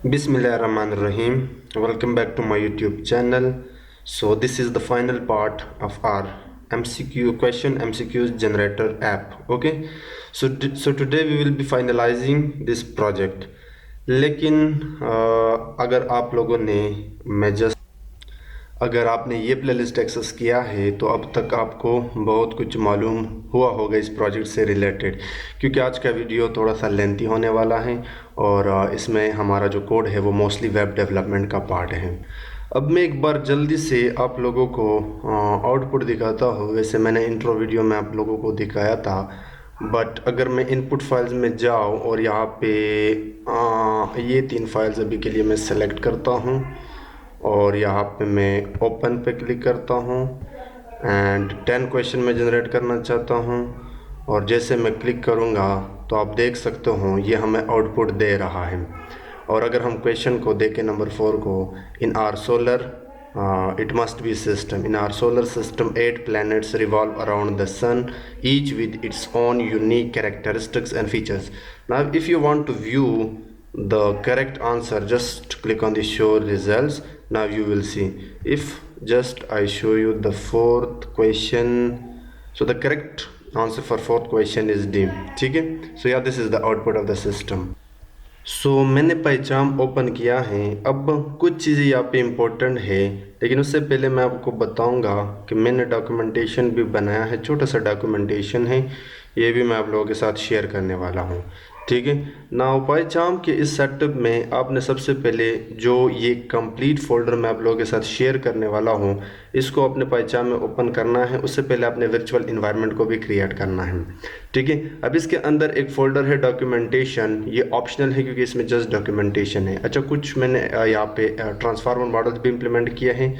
Bismillahirrahmanirrahim. Welcome back to my YouTube channel. So this is the final part of our MCQs generator app. Okay. So today we will be finalizing this project. लेकिन अगर आप लोगों ने मैं just अगर आपने ये playlist access किया है तो अब तक आपको बहुत कुछ मालूम हुआ होगा इस प्रोजेक्ट से रिलेटेड, क्योंकि आज का वीडियो थोड़ा सा लेंथी होने वाला है और इसमें हमारा जो कोड है वो मोस्टली वेब डेवलपमेंट का पार्ट है। अब मैं एक बार जल्दी से आप लोगों को आउटपुट दिखाता हूँ। वैसे मैंने इंट्रो वीडियो में आप लोगों को दिखाया था, बट अगर मैं इनपुट फाइल्स में जाऊँ और यहाँ पे ये 3 फाइल्स अभी के लिए मैं सेलेक्ट करता हूँ और यहाँ पे मैं ओपन पे क्लिक करता हूँ एंड 10 क्वेश्चन में जनरेट करना चाहता हूँ और जैसे मैं क्लिक करूँगा तो आप देख सकते हो ये हमें आउटपुट दे रहा है। और अगर हम क्वेश्चन को देखें नंबर 4 को, इन our solar it must be system. In our solar system, 8 planets revolve around the sun, each with its own unique characteristics and features. Now, if you want to view the correct answer, just click on the show results. Now you will see. If just I show you the 4th question, so the correct answer for 4th question is D. Okay? So yeah, this is the output of the system. मैंने पहचान open किया है। अब कुछ चीज़ें यहाँ पे important है, लेकिन उससे पहले मैं आपको बताऊंगा कि मैंने डॉक्यूमेंटेशन भी बनाया है। छोटा सा डॉक्यूमेंटेशन है, ये भी मैं आप लोगों के साथ शेयर करने वाला हूँ। ठीक है ना। पहचान के इस सेटअप में आपने सबसे पहले जो ये कंप्लीट फोल्डर मैं आप लोगों के साथ शेयर करने वाला हूँ, इसको अपने पहचान में ओपन करना है। उससे पहले आपने वर्चुअल इन्वायरमेंट को भी क्रिएट करना है। ठीक है। अब इसके अंदर एक फ़ोल्डर है डॉक्यूमेंटेशन, ये ऑप्शनल है क्योंकि इसमें जस्ट डॉक्यूमेंटेशन है। अच्छा, कुछ मैंने यहाँ पे ट्रांसफार्मर मॉडल्स भी इम्प्लीमेंट किए हैं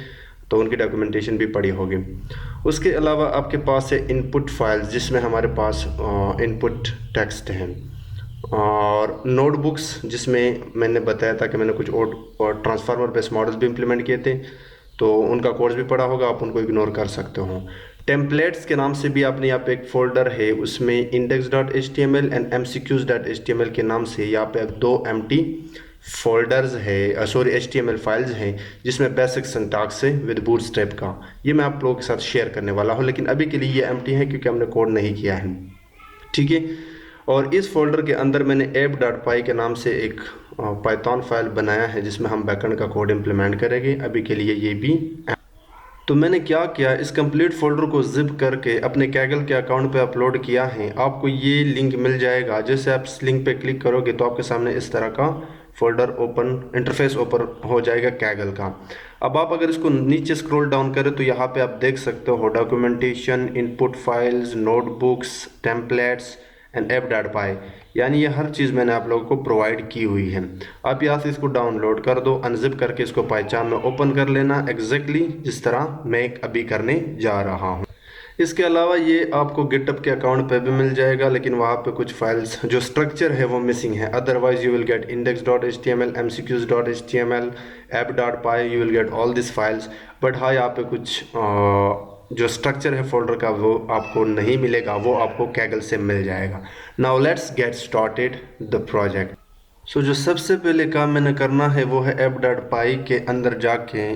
तो उनकी डॉक्यूमेंटेशन भी पड़ी होगी। उसके अलावा आपके पास है इनपुट फाइल्स, जिसमें हमारे पास इनपुट टेक्स्ट हैं, और नोटबुक्स जिसमें मैंने बताया था कि मैंने कुछ और ट्रांसफार्मर बेस्ड मॉडल्स भी इम्प्लीमेंट किए थे, तो उनका कोर्स भी पड़ा होगा, आप उनको इग्नोर कर सकते हो। टेम्पलेट्स के नाम से भी आपने यहाँ पे एक फ़ोल्डर है, उसमें index.html एंड mcqs.html के नाम से यहाँ पे 2 एम्प्टी फोल्डर्स है, सॉरी HTML फाइल्स हैं, जिसमें बेसिक सिंटैक्स है विद बूटस्ट्रैप का। ये मैं आप लोगों के साथ शेयर करने वाला हूँ, लेकिन अभी के लिए ये एम्प्टी है क्योंकि हमने कोड नहीं किया है। ठीक है। और इस फोल्डर के अंदर मैंने app.py के नाम से एक पाइथन फाइल बनाया है, जिसमें हम बैकएंड का कोड इम्प्लीमेंट करेंगे। अभी के लिए ये भी तो मैंने क्या किया, इस कंप्लीट फोल्डर को जिप करके अपने कैगल के अकाउंट पे अपलोड किया है। आपको ये लिंक मिल जाएगा, जैसे आप इस लिंक पे क्लिक करोगे तो आपके सामने इस तरह का फोल्डर ओपन इंटरफेस ओपन हो जाएगा कैगल का। अब आप अगर इसको नीचे स्क्रॉल डाउन करें तो यहाँ पे आप देख सकते हो documentation, input files, notebooks, templates and app.py, यानी ये हर चीज़ मैंने आप लोगों को प्रोवाइड की हुई है। आप यहाँ से इसको डाउनलोड कर दो, अनजिप करके इसको पहचान में ओपन कर लेना, एग्जैक्टली जिस तरह मैं अभी करने जा रहा हूँ। इसके अलावा ये आपको गिटअप के अकाउंट पे भी मिल जाएगा, लेकिन वहाँ पे कुछ फाइल्स जो स्ट्रक्चर है वो मिसिंग है। Otherwise you will get index.html, mcqs.html, app.py, you will get all this files. But हाँ, यहाँ पे कुछ जो स्ट्रक्चर है फोल्डर का वो आपको नहीं मिलेगा, वो आपको कैगल से मिल जाएगा। Now let's get started the project. जो सबसे पहले काम मैंने करना है वो है app.py के अंदर जाके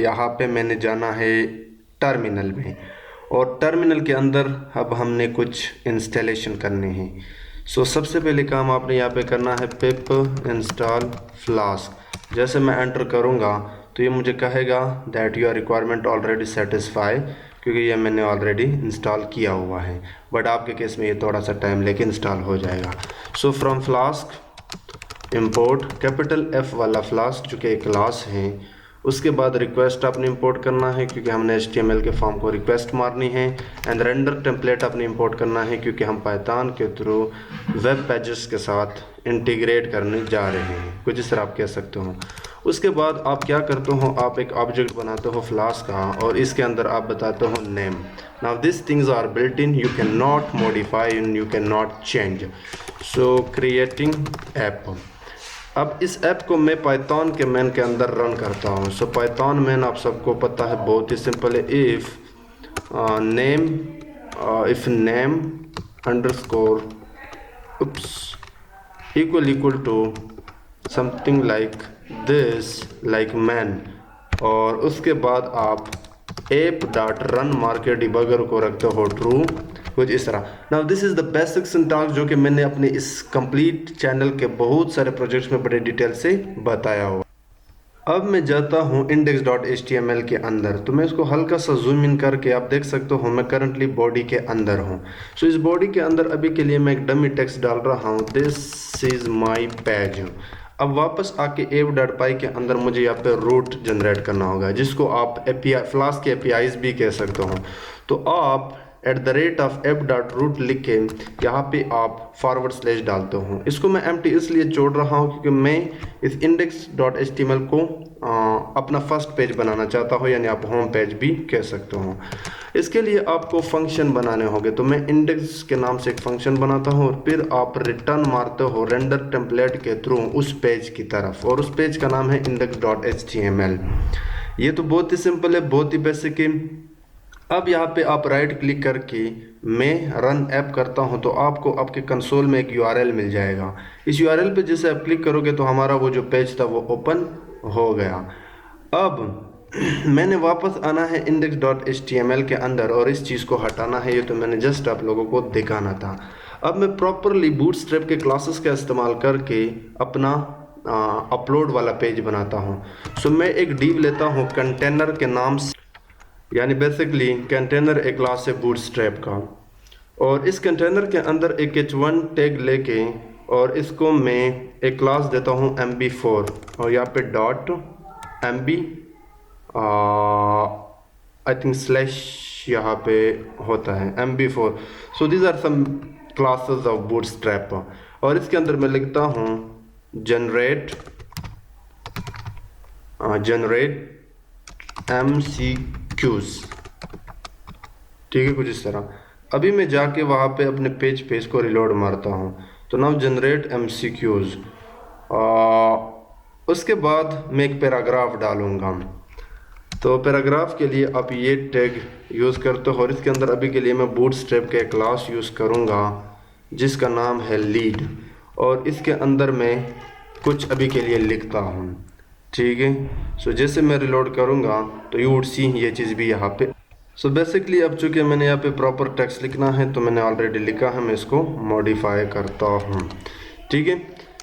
यहाँ पे मैंने जाना है टर्मिनल में, और टर्मिनल के अंदर अब हमने कुछ इंस्टॉलेशन करने हैं। सबसे पहले काम आपने यहाँ पे करना है पिप इंस्टॉल फ्लास्क। जैसे मैं एंटर करूँगा तो ये मुझे कहेगा that your requirement already satisfy, क्योंकि ये मैंने ऑलरेडी इंस्टॉल किया हुआ है, बट आपके केस में ये थोड़ा सा टाइम लेके इंस्टॉल हो जाएगा। From flask import capital F वाला फ्लास्क जो कि एक क्लास है। उसके बाद रिक्वेस्ट आपने इंपोर्ट करना है क्योंकि हमने HTML के फॉर्म को रिक्वेस्ट मारनी है, एंड रेंडर टेम्पलेट आपने इंपोर्ट करना है क्योंकि हम पाइथन के थ्रू वेब पेजेस के साथ इंटीग्रेट करने जा रहे हैं, कुछ इस तरह आप कह सकते हो। उसके बाद आप क्या करते हो, आप एक ऑब्जेक्ट बनाते हो फ्लास्क का, और इसके अंदर आप बताते हो name. Now this things are built in, you can not modify and you can not change. Creating app. अब इस ऐप को मैं पाइथन के मैन के अंदर रन करता हूँ। पाइथन मैन आप सबको पता है, बहुत ही सिंपल है। If name underscore equal to something like this, like man, और उसके बाद आप एप डॉट रन मार के डिबगर को रखते हो ट्रू, कुछ इस तरह। Now this is the basic syntax जो कि मैंने अपने इस कंप्लीट चैनल के बहुत सारे प्रोजेक्ट्स में बड़े डिटेल से बताया हुआ। अब मैं जाता हूँ index.html के अंदर, तो मैं इसको हल्का सा जूम इन करके आप देख सकते हो मैं करंटली बॉडी के अंदर हूँ। सो इस बॉडी के अंदर अभी के लिए मैं एक डमी टेक्स्ट डाल रहा हूँ, दिस इज़ माई पेज। अब वापस आके app.py के अंदर मुझे यहाँ पे रूट जनरेट करना होगा, जिसको आप API फ्लास्क के APIs भी कह सकते हो। तो आप @app.root लिख के यहाँ पे आप / डालते हो। इसको मैं एम्प्टी इसलिए छोड़ रहा हूँ क्योंकि मैं इस index.html को अपना फर्स्ट पेज बनाना चाहता हूँ, यानी आप होम पेज भी कह सकते हो। इसके लिए आपको फंक्शन बनाने होंगे, तो मैं इंडेक्स के नाम से एक फंक्शन बनाता हूँ और फिर आप रिटर्न मारते हो रेंडर टेम्पलेट के थ्रू उस पेज की तरफ, और उस पेज का नाम है index.html। ये तो बहुत ही सिंपल है, बहुत ही बेसिक है। अब यहाँ पे आप राइट क्लिक करके मैं रन ऐप करता हूँ, तो आपको आपके कंसोल में एक URL मिल जाएगा। इस URL पे जैसे आप क्लिक करोगे तो हमारा वो जो पेज था वो ओपन हो गया। अब मैंने वापस आना है index.html के अंदर और इस चीज़ को हटाना है, ये तो मैंने जस्ट आप लोगों को दिखाना था। अब मैं प्रॉपरली बूटस्ट्रैप के क्लासेस का इस्तेमाल करके अपना अपलोड वाला पेज बनाता हूँ। सो मैं एक डिव लेता हूँ कंटेनर के नाम से, यानी बेसिकली कंटेनर एक क्लास है बूटस्ट्रैप का, और इस कंटेनर के अंदर एक h1 टैग लेके और इसको मैं एक क्लास देता हूँ MB4, और यहाँ पे dot MB I think slash यहाँ पे होता है MB4। So these are some classes of Bootstrap, और इसके अंदर मैं लिखता हूँ जनरेट MCQs, ठीक है, कुछ इस तरह। अभी मैं जाके वहाँ पे अपने पेज पे इसको रिलोड मारता हूँ, तो नाउ जनरेट MCQs। उसके बाद मैं एक पैराग्राफ डालूँगा, तो पैराग्राफ के लिए आप ये टैग यूज़ करते हो, और इसके अंदर अभी के लिए मैं बूटस्ट्रैप का एक क्लास यूज़ करूँगा जिसका नाम है लीड, और इसके अंदर मैं कुछ अभी के लिए लिखता हूँ, ठीक है। सो जैसे मैं रिलोड करूँगा तो यू वुड सी ये चीज़ भी यहाँ पे। सो बेसिकली अब चूँकि मैंने यहाँ पे प्रॉपर टेक्स्ट लिखना है तो मैंने ऑलरेडी लिखा है, मैं इसको मॉडिफाई करता हूँ, ठीक है।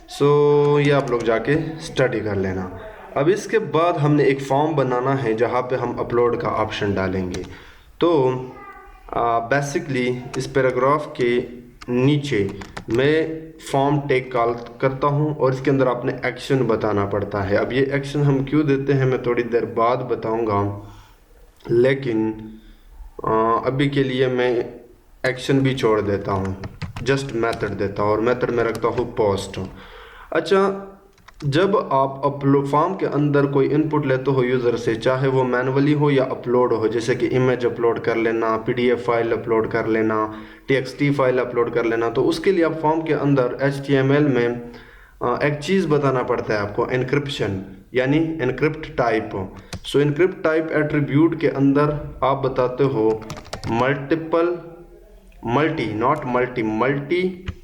सो ये आप लोग जाके स्टडी कर लेना। अब इसके बाद हमने एक फॉर्म बनाना है जहाँ पे हम अपलोड का ऑप्शन डालेंगे। तो बेसिकली इस पैराग्राफ के नीचे मैं फॉर्म टैग कॉल करता हूँ और इसके अंदर आपने एक्शन बताना पड़ता है। अब ये एक्शन हम क्यों देते हैं मैं थोड़ी देर बाद बताऊँगा, लेकिन अभी के लिए मैं एक्शन भी छोड़ देता हूँ, जस्ट मेथड देता हूँ, और मेथड में रखता हूँ पोस्ट। अच्छा, जब आप अपलोड फॉर्म के अंदर कोई इनपुट लेते हो यूज़र से, चाहे वो मैनुअली हो या अपलोड हो, जैसे कि इमेज अपलोड कर लेना, PDF फाइल अपलोड कर लेना, TXT फाइल अपलोड कर लेना, तो उसके लिए आप फॉर्म के अंदर HTML में एक चीज़ बताना पड़ता है आपको, एनक्रिप्शन, यानी एनक्रिप्ट टाइप। सो एनक्रिप्ट टाइप एट्रीब्यूट के अंदर आप बताते हो मल्टी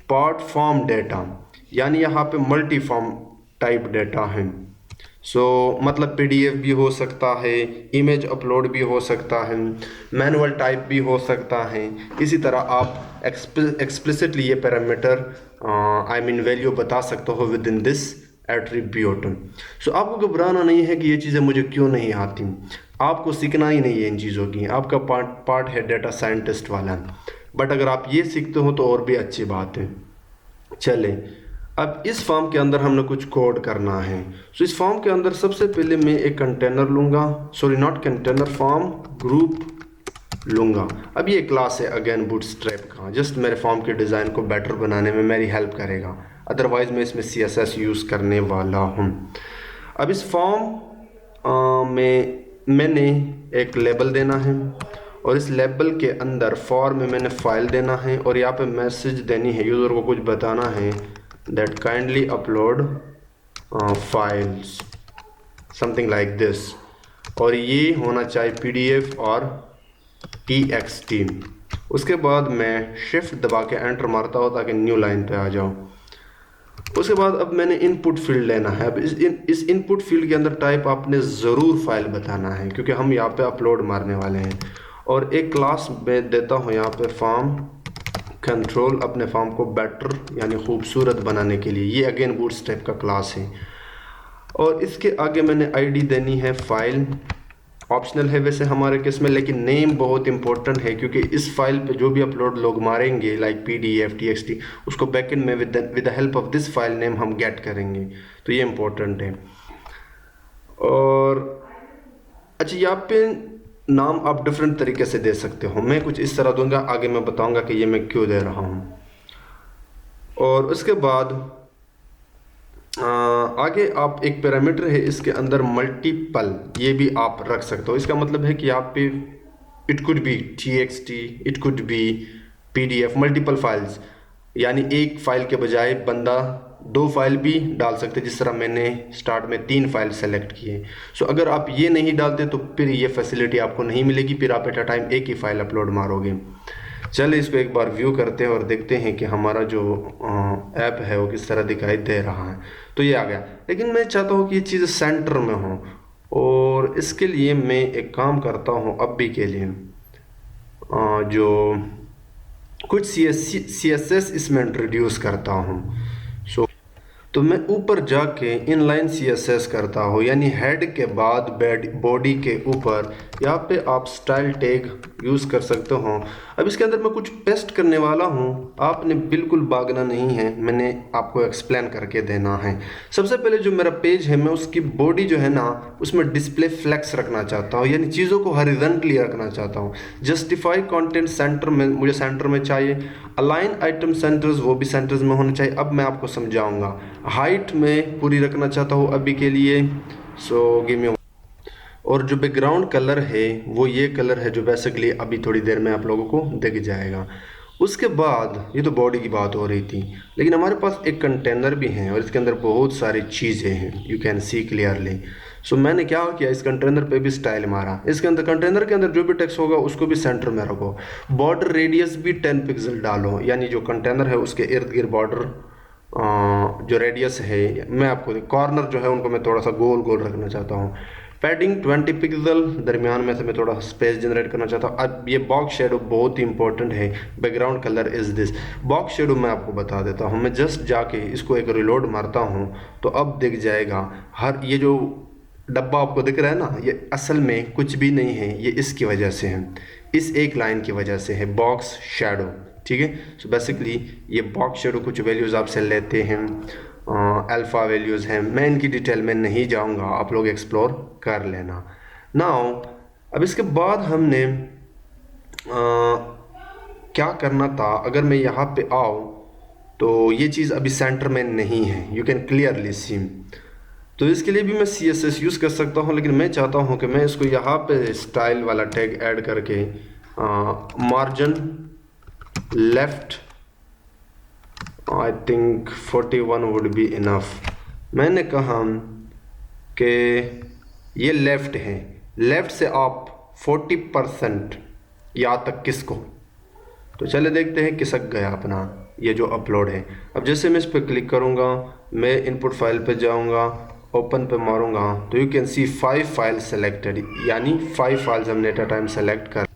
पार्ट फॉर्म डेटा, यानी यहाँ पे मल्टी फॉर्म टाइप डेटा है। सो मतलब PDF भी हो सकता है, इमेज अपलोड भी हो सकता है, मैनुअल टाइप भी हो सकता है। इसी तरह आप एक्सप्लिसिटली ये पैरामीटर वैल्यू बता सकते हो विद इन दिस एट्रीब्यूट। सो आपको घबराना नहीं है कि ये चीज़ें मुझे क्यों नहीं आती, आपको सीखना ही नहीं है इन चीज़ों की, आपका पार्ट है डेटा साइंटिस्ट वाला। बट अगर आप ये सीखते हो तो और भी अच्छी बात है। चले, अब इस फॉर्म के अंदर हमने कुछ कोड करना है। सो इस फॉर्म के अंदर सबसे पहले मैं एक कंटेनर लूँगा, sorry not container, form group लूँगा। अब ये क्लास है अगेन बूटस्ट्रैप का, जस्ट मेरे फॉर्म के डिज़ाइन को बेटर बनाने में मेरी हेल्प करेगा, अदरवाइज़ मैं इसमें CSS यूज़ करने वाला हूँ। अब इस फॉर्म में मैंने एक लेबल देना है, और इस लेबल के अंदर फॉर्म में मैंने फाइल देना है, और यहाँ पे मैसेज देनी है, यूज़र को कुछ बताना है that kindly upload files, something like this, और ये होना चाहिए PDF और TXT। उसके बाद मैं शिफ्ट दबा के एंटर मारता हूँ ताकि न्यू लाइन पे आ जाऊँ। उसके बाद अब मैंने इनपुट फील्ड लेना है। अब इस इनपुट फील्ड के अंदर टाइप आपने ज़रूर फाइल बताना है, क्योंकि हम यहाँ पे अपलोड मारने वाले हैं। और एक क्लास मैं देता हूँ यहाँ पे फॉर्म कंट्रोल, अपने फॉर्म को बेटर यानी खूबसूरत बनाने के लिए। ये अगेन बूटस्ट्रैप का क्लास है। और इसके आगे मैंने आईडी देनी है फाइल, ऑप्शनल है वैसे हमारे केस में, लेकिन नेम बहुत इंपॉर्टेंट है, क्योंकि इस फाइल पे जो भी अपलोड लोग मारेंगे लाइक पीडीएफ टीएक्सटी, उसको बैकएंड में with the help of this file name हम गेट करेंगे, तो ये इंपॉर्टेंट है। और अच्छा, यहाँ पे नाम आप डिफरेंट तरीके से दे सकते हो, मैं कुछ इस तरह दूंगा, आगे मैं बताऊंगा कि ये मैं क्यों दे रहा हूँ। और उसके बाद आगे आप एक पैरामीटर है इसके अंदर मल्टीपल, ये भी आप रख सकते हो। इसका मतलब है कि आप पे it could be txt, it could be pdf, multiple files, यानी एक फाइल के बजाय बंदा दो फाइल भी डाल सकते, जिस तरह मैंने स्टार्ट में 3 फाइल सेलेक्ट किए। सो अगर आप ये नहीं डालते तो फिर ये फैसिलिटी आपको नहीं मिलेगी, फिर आप एट अ टाइम एक ही फाइल अपलोड मारोगे। चलिए इसको एक बार व्यू करते हैं और देखते हैं कि हमारा जो ऐप है वो किस तरह दिखाई दे रहा है। तो ये आ गया, लेकिन मैं चाहता हूँ कि ये चीज़ सेंटर में हो, और इसके लिए मैं एक काम करता हूँ अभी के लिए, जो कुछ सी एस एस इसमें इंट्रोड्यूस करता हूँ। तो मैं ऊपर जाके इनलाइन CSS करता हूँ, यानी हेड के बाद बॉडी के ऊपर यहाँ पे आप स्टाइल टैग यूज़ कर सकते हो। अब इसके अंदर मैं कुछ पेस्ट करने वाला हूँ, आपने बिल्कुल भागना नहीं है, मैंने आपको एक्सप्लेन करके देना है। सबसे पहले जो मेरा पेज है, मैं उसकी बॉडी जो है ना, उसमें डिस्प्ले फ्लेक्स रखना चाहता हूँ, यानी चीज़ों को हॉरिजॉन्टली रखना चाहता हूँ। जस्टिफाई कंटेंट सेंटर में, मुझे सेंटर में चाहिए। अलाइन आइटम सेंटर्स, वो भी सेंटर्स में होने चाहिए। अब मैं आपको समझाऊंगा। हाइट में पूरी रखना चाहता हूँ अभी के लिए, सो गिव मी। और जो बैकग्राउंड कलर है वो ये कलर है, जो बेसिकली अभी थोड़ी देर में आप लोगों को दिख जाएगा। उसके बाद ये तो बॉडी की बात हो रही थी, लेकिन हमारे पास एक कंटेनर भी है और इसके अंदर बहुत सारी चीज़ें हैं, यू कैन सी क्लियरली। सो मैंने क्या किया, इस कंटेनर पे भी स्टाइल मारा। इसके अंदर कंटेनर के अंदर जो भी टेक्स्ट होगा उसको भी सेंटर में रखो। बॉर्डर रेडियस भी 10 पिक्सल डालो, यानी जो कंटेनर है उसके इर्द गिर्द बॉर्डर जो रेडियस है, मैं आपको कॉर्नर जो है उनको मैं थोड़ा सा गोल गोल रखना चाहता हूँ। पैडिंग 20 पिक्सल, दरमियान में से मैं थोड़ा स्पेस जनरेट करना चाहता हूँ। अब ये बॉक्स शेडो बहुत ही इंपॉर्टेंट है। Background colour is this. Box shadow मैं आपको बता देता हूँ, मैं जस्ट जाके इसको एक रिलोड मारता हूँ तो अब दिख जाएगा। हर ये जो डब्बा आपको दिख रहा है ना, ये असल में कुछ भी नहीं है, ये इसकी वजह से है, इस एक लाइन की वजह से है, बॉक्स शेडो। ठीक है, सो बेसिकली ये बॉक्स शेडो कुछ वैल्यूज़ आपसे लेते हैं, अल्फ़ा वैल्यूज़ हैं, मैं इनकी डिटेल में नहीं जाऊंगा, आप लोग एक्सप्लोर कर लेना। नाउ अब इसके बाद हमने क्या करना था, अगर मैं यहाँ पे आऊँ तो ये चीज़ अभी सेंटर में नहीं है, यू कैन क्लियरली सी। तो इसके लिए भी मैं CSS यूज़ कर सकता हूँ, लेकिन मैं चाहता हूँ कि मैं इसको यहाँ पे स्टाइल वाला टैग ऐड करके margin left, I think 41 would be enough. मैंने कहा कि ये लेफ़्ट है, लेफ़्ट से आप 40% यहाँ तक किसको, तो चले देखते हैं किसक गया अपना ये जो अपलोड है। अब जैसे मैं इस पर क्लिक करूँगा, मैं इनपुट फाइल पे जाऊँगा, ओपन पे मारूँगा तो you can C 5 file selected, यानी 5 फाइल्स हमने एट अ टाइम सेलेक्ट कर।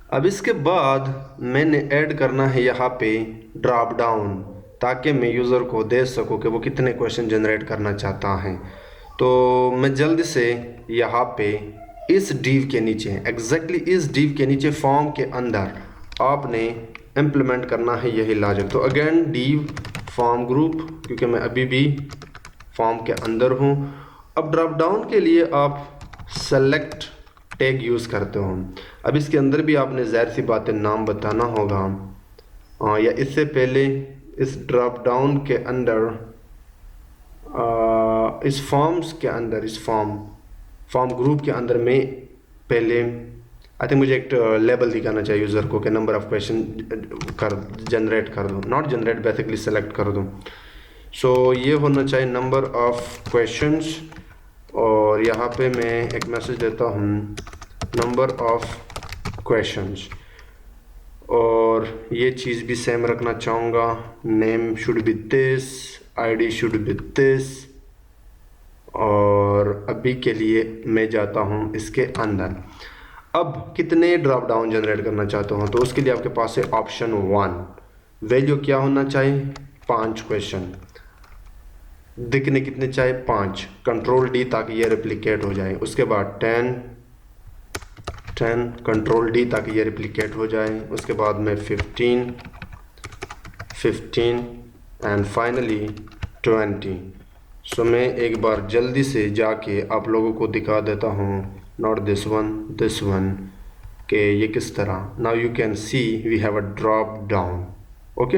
अब इसके बाद मैंने ऐड करना है यहाँ पे ड्रॉप डाउन, ताकि मैं यूज़र को दे सकूँ कि वो कितने क्वेश्चन जनरेट करना चाहता है। तो मैं जल्द से यहाँ पे इस डिव के नीचे, एग्जैक्टली इस डिव के नीचे फॉर्म के अंदर आपने इम्प्लीमेंट करना है यही लॉजिक। तो अगेन डिव फॉर्म ग्रुप, क्योंकि मैं अभी भी फॉर्म के अंदर हूँ। अब ड्रॉप डाउन के लिए आप सेलेक्ट टैग यूज़ करते हो। अब इसके अंदर भी आपने ज़ाहिर सी बात है नाम बताना होगा, या इससे पहले इस ड्रॉप डाउन के अंदर इस फॉर्म्स के अंदर, इस फॉर्म ग्रुप के अंदर में पहले आई थिंक मुझे एक लेबल दिखाना चाहिए यूज़र को कि नंबर ऑफ़ क्वेश्चन जनरेट कर दूँ, नॉट जनरेट, बेसिकली सेलेक्ट कर दूँ। सो ये होना चाहिए नंबर ऑफ़ क्वेश्चंस, और यहाँ पे मैं एक मैसेज देता हूँ नंबर ऑफ़ क्वेश्चंस, और ये चीज़ भी सेम रखना चाहूँगा। Name should be this, ID should be this, और अभी के लिए मैं जाता हूँ इसके अंदर। अब कितने ड्रॉप डाउन जनरेट करना चाहते हो, तो उसके लिए आपके पास है ऑप्शन 1, वैल्यू क्या होना चाहिए 5 क्वेश्चन, दिखने कितने चाहिए 5, कंट्रोल D ताकि ये रिप्लिकेट हो जाए, उसके बाद 10 कंट्रोल D ताकि ये रिप्लिकेट हो जाए, उसके बाद में 15 एंड फाइनली 20। सो मैं एक बार जल्दी से जाके आप लोगों को दिखा देता हूँ, नॉट दिस वन कि ये किस तरह। Now you can see we have a drop down. Okay,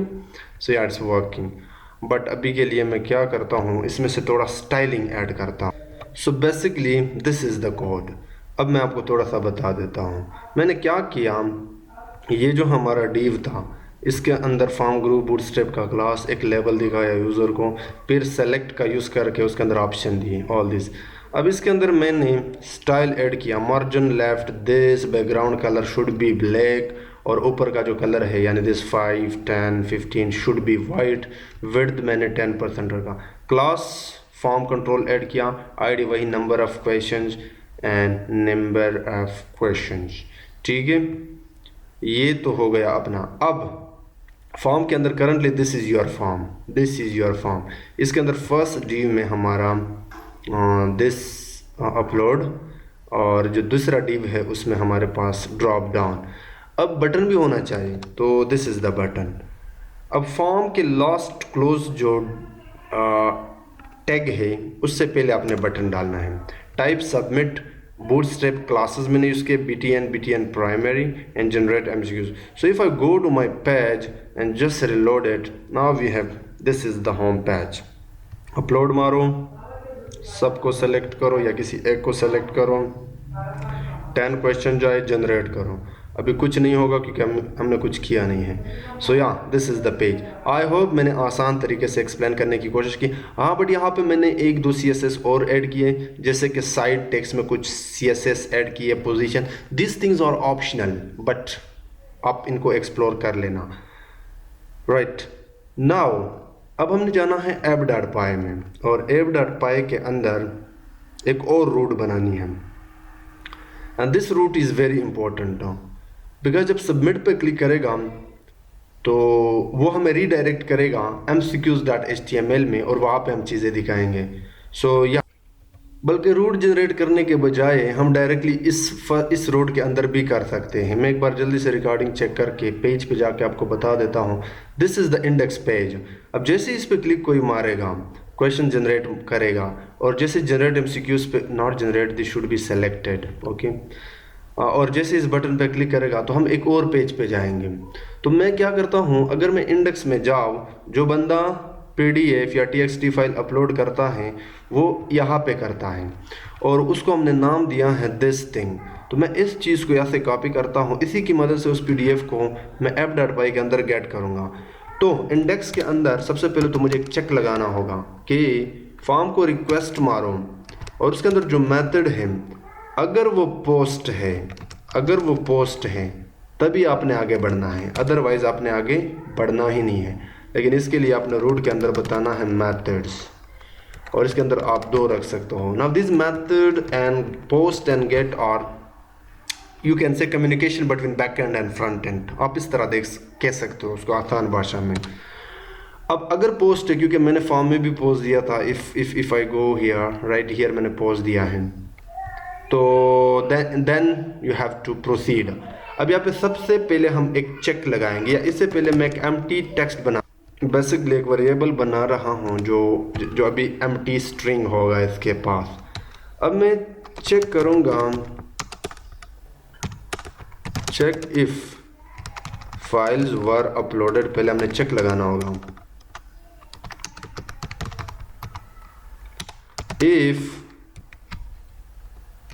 so yeah it's working. But अभी के लिए मैं क्या करता हूँ, इसमें से थोड़ा स्टाइलिंग ऐड करता हूँ। So basically this is the code. अब मैं आपको थोड़ा सा बता देता हूँ मैंने क्या किया। ये जो हमारा डिव था, इसके अंदर फॉर्म ग्रुप बूटस्ट्रैप का क्लास, एक लेवल दिखाया यूज़र को, फिर सेलेक्ट का यूज़ करके उसके अंदर ऑप्शन दिए ऑल दिस। अब इसके अंदर मैंने स्टाइल ऐड किया, margin left this, background colour should be black, और ऊपर का जो कलर है यानी this 5, 10, 15 should be white, width मैंने 10% रखा। क्लास फॉर्म कंट्रोल ऐड किया, आईडी वही number of questions and number of questions. ठीक है, ये तो हो गया अपना। अब फॉर्म के अंदर currently this is your form, इसके अंदर फर्स्ट डिव में हमारा दिस अपलोड, और जो दूसरा डिव है उसमें हमारे पास ड्रॉप डाउन। अब बटन भी होना चाहिए, तो दिस इज़ द बटन। अब फॉर्म के लास्ट क्लोज जो टैग है उससे पहले आपने बटन डालना है। टाइप सबमिट bootstrap classes मैंने यूज़ किए btn primary and generate MCQs. So if I go to my page and just reload it, now we have this is the home page. Upload मारो, सबको select करो या किसी एक को select करो, 10 क्वेश्चन जाए, जनरेट करो। अभी कुछ नहीं होगा क्योंकि हमने कुछ किया नहीं है। सो या this is the page. I hope मैंने आसान तरीके से एक्सप्लेन करने की कोशिश की। हाँ, बट यहाँ पे मैंने 1-2 CSS और ऐड किए, जैसे कि साइड टेक्स्ट में कुछ CSS ऐड किए, position, this things are optional, but आप इनको एक्सप्लोर कर लेना। राइट नाउ अब हमने जाना है app.py में, और app.py के अंदर एक और रूट बनानी है, and this route is very important now, because जब सबमिट पे क्लिक करेगा तो वो हमें रीडायरेक्ट करेगा mcqs.html में, और वहाँ पे हम चीज़ें दिखाएंगे। सो या बल्कि रूट जनरेट करने के बजाय हम डायरेक्टली इस रूट के अंदर भी कर सकते हैं। मैं एक बार जल्दी से रिकॉर्डिंग चेक करके पेज पे जाके आपको बता देता हूँ। This is the index page. अब जैसे इस पर क्लिक कोई मारेगा, क्वेश्चन जनरेट करेगा, और जैसे जनरेट MCQs पे not generate, this should be selected. Okay, और जैसे इस बटन पे क्लिक करेगा तो हम एक और पेज पे जाएंगे। तो मैं क्या करता हूँ, अगर मैं इंडेक्स में जाऊँ, जो बंदा PDF या TXT फाइल अपलोड करता है वो यहाँ पे करता है, और उसको हमने नाम दिया है दिस थिंग। तो मैं इस चीज़ को यहाँ से कॉपी करता हूँ, इसी की मदद से उस PDF को मैं app.py के अंदर गेट करूँगा। तो इंडेक्स के अंदर सबसे पहले तो मुझे एक चेक लगाना होगा कि फॉर्म को रिक्वेस्ट मारो, और उसके अंदर जो मेथड है अगर वो पोस्ट है तभी आपने आगे बढ़ना है, अदरवाइज आपने आगे बढ़ना ही नहीं है। लेकिन इसके लिए आपने रूट के अंदर बताना है मेथड्स, और इसके अंदर आप 2 रख सकते हो। Now this method and post and get are you can say communication between back end front end, आप इस तरह कह सकते हो उसको आसान भाषा में। अब अगर पोस्ट है, क्योंकि मैंने फॉर्म में भी पोस्ट दिया था, if I go here, right here मैंने पोस्ट दिया है, तो then you have to proceed. अब यहाँ पे सबसे पहले हम एक चेक लगाएंगे, या इससे पहले मैं एक एम्प्टी टेक्स्ट बेसिकली एक वेरिएबल बना रहा हूँ जो अभी एम्प्टी स्ट्रिंग होगा इसके पास। अब मैं चेक करूँगा, check if files were uploaded, पहले हमने चेक लगाना होगा। If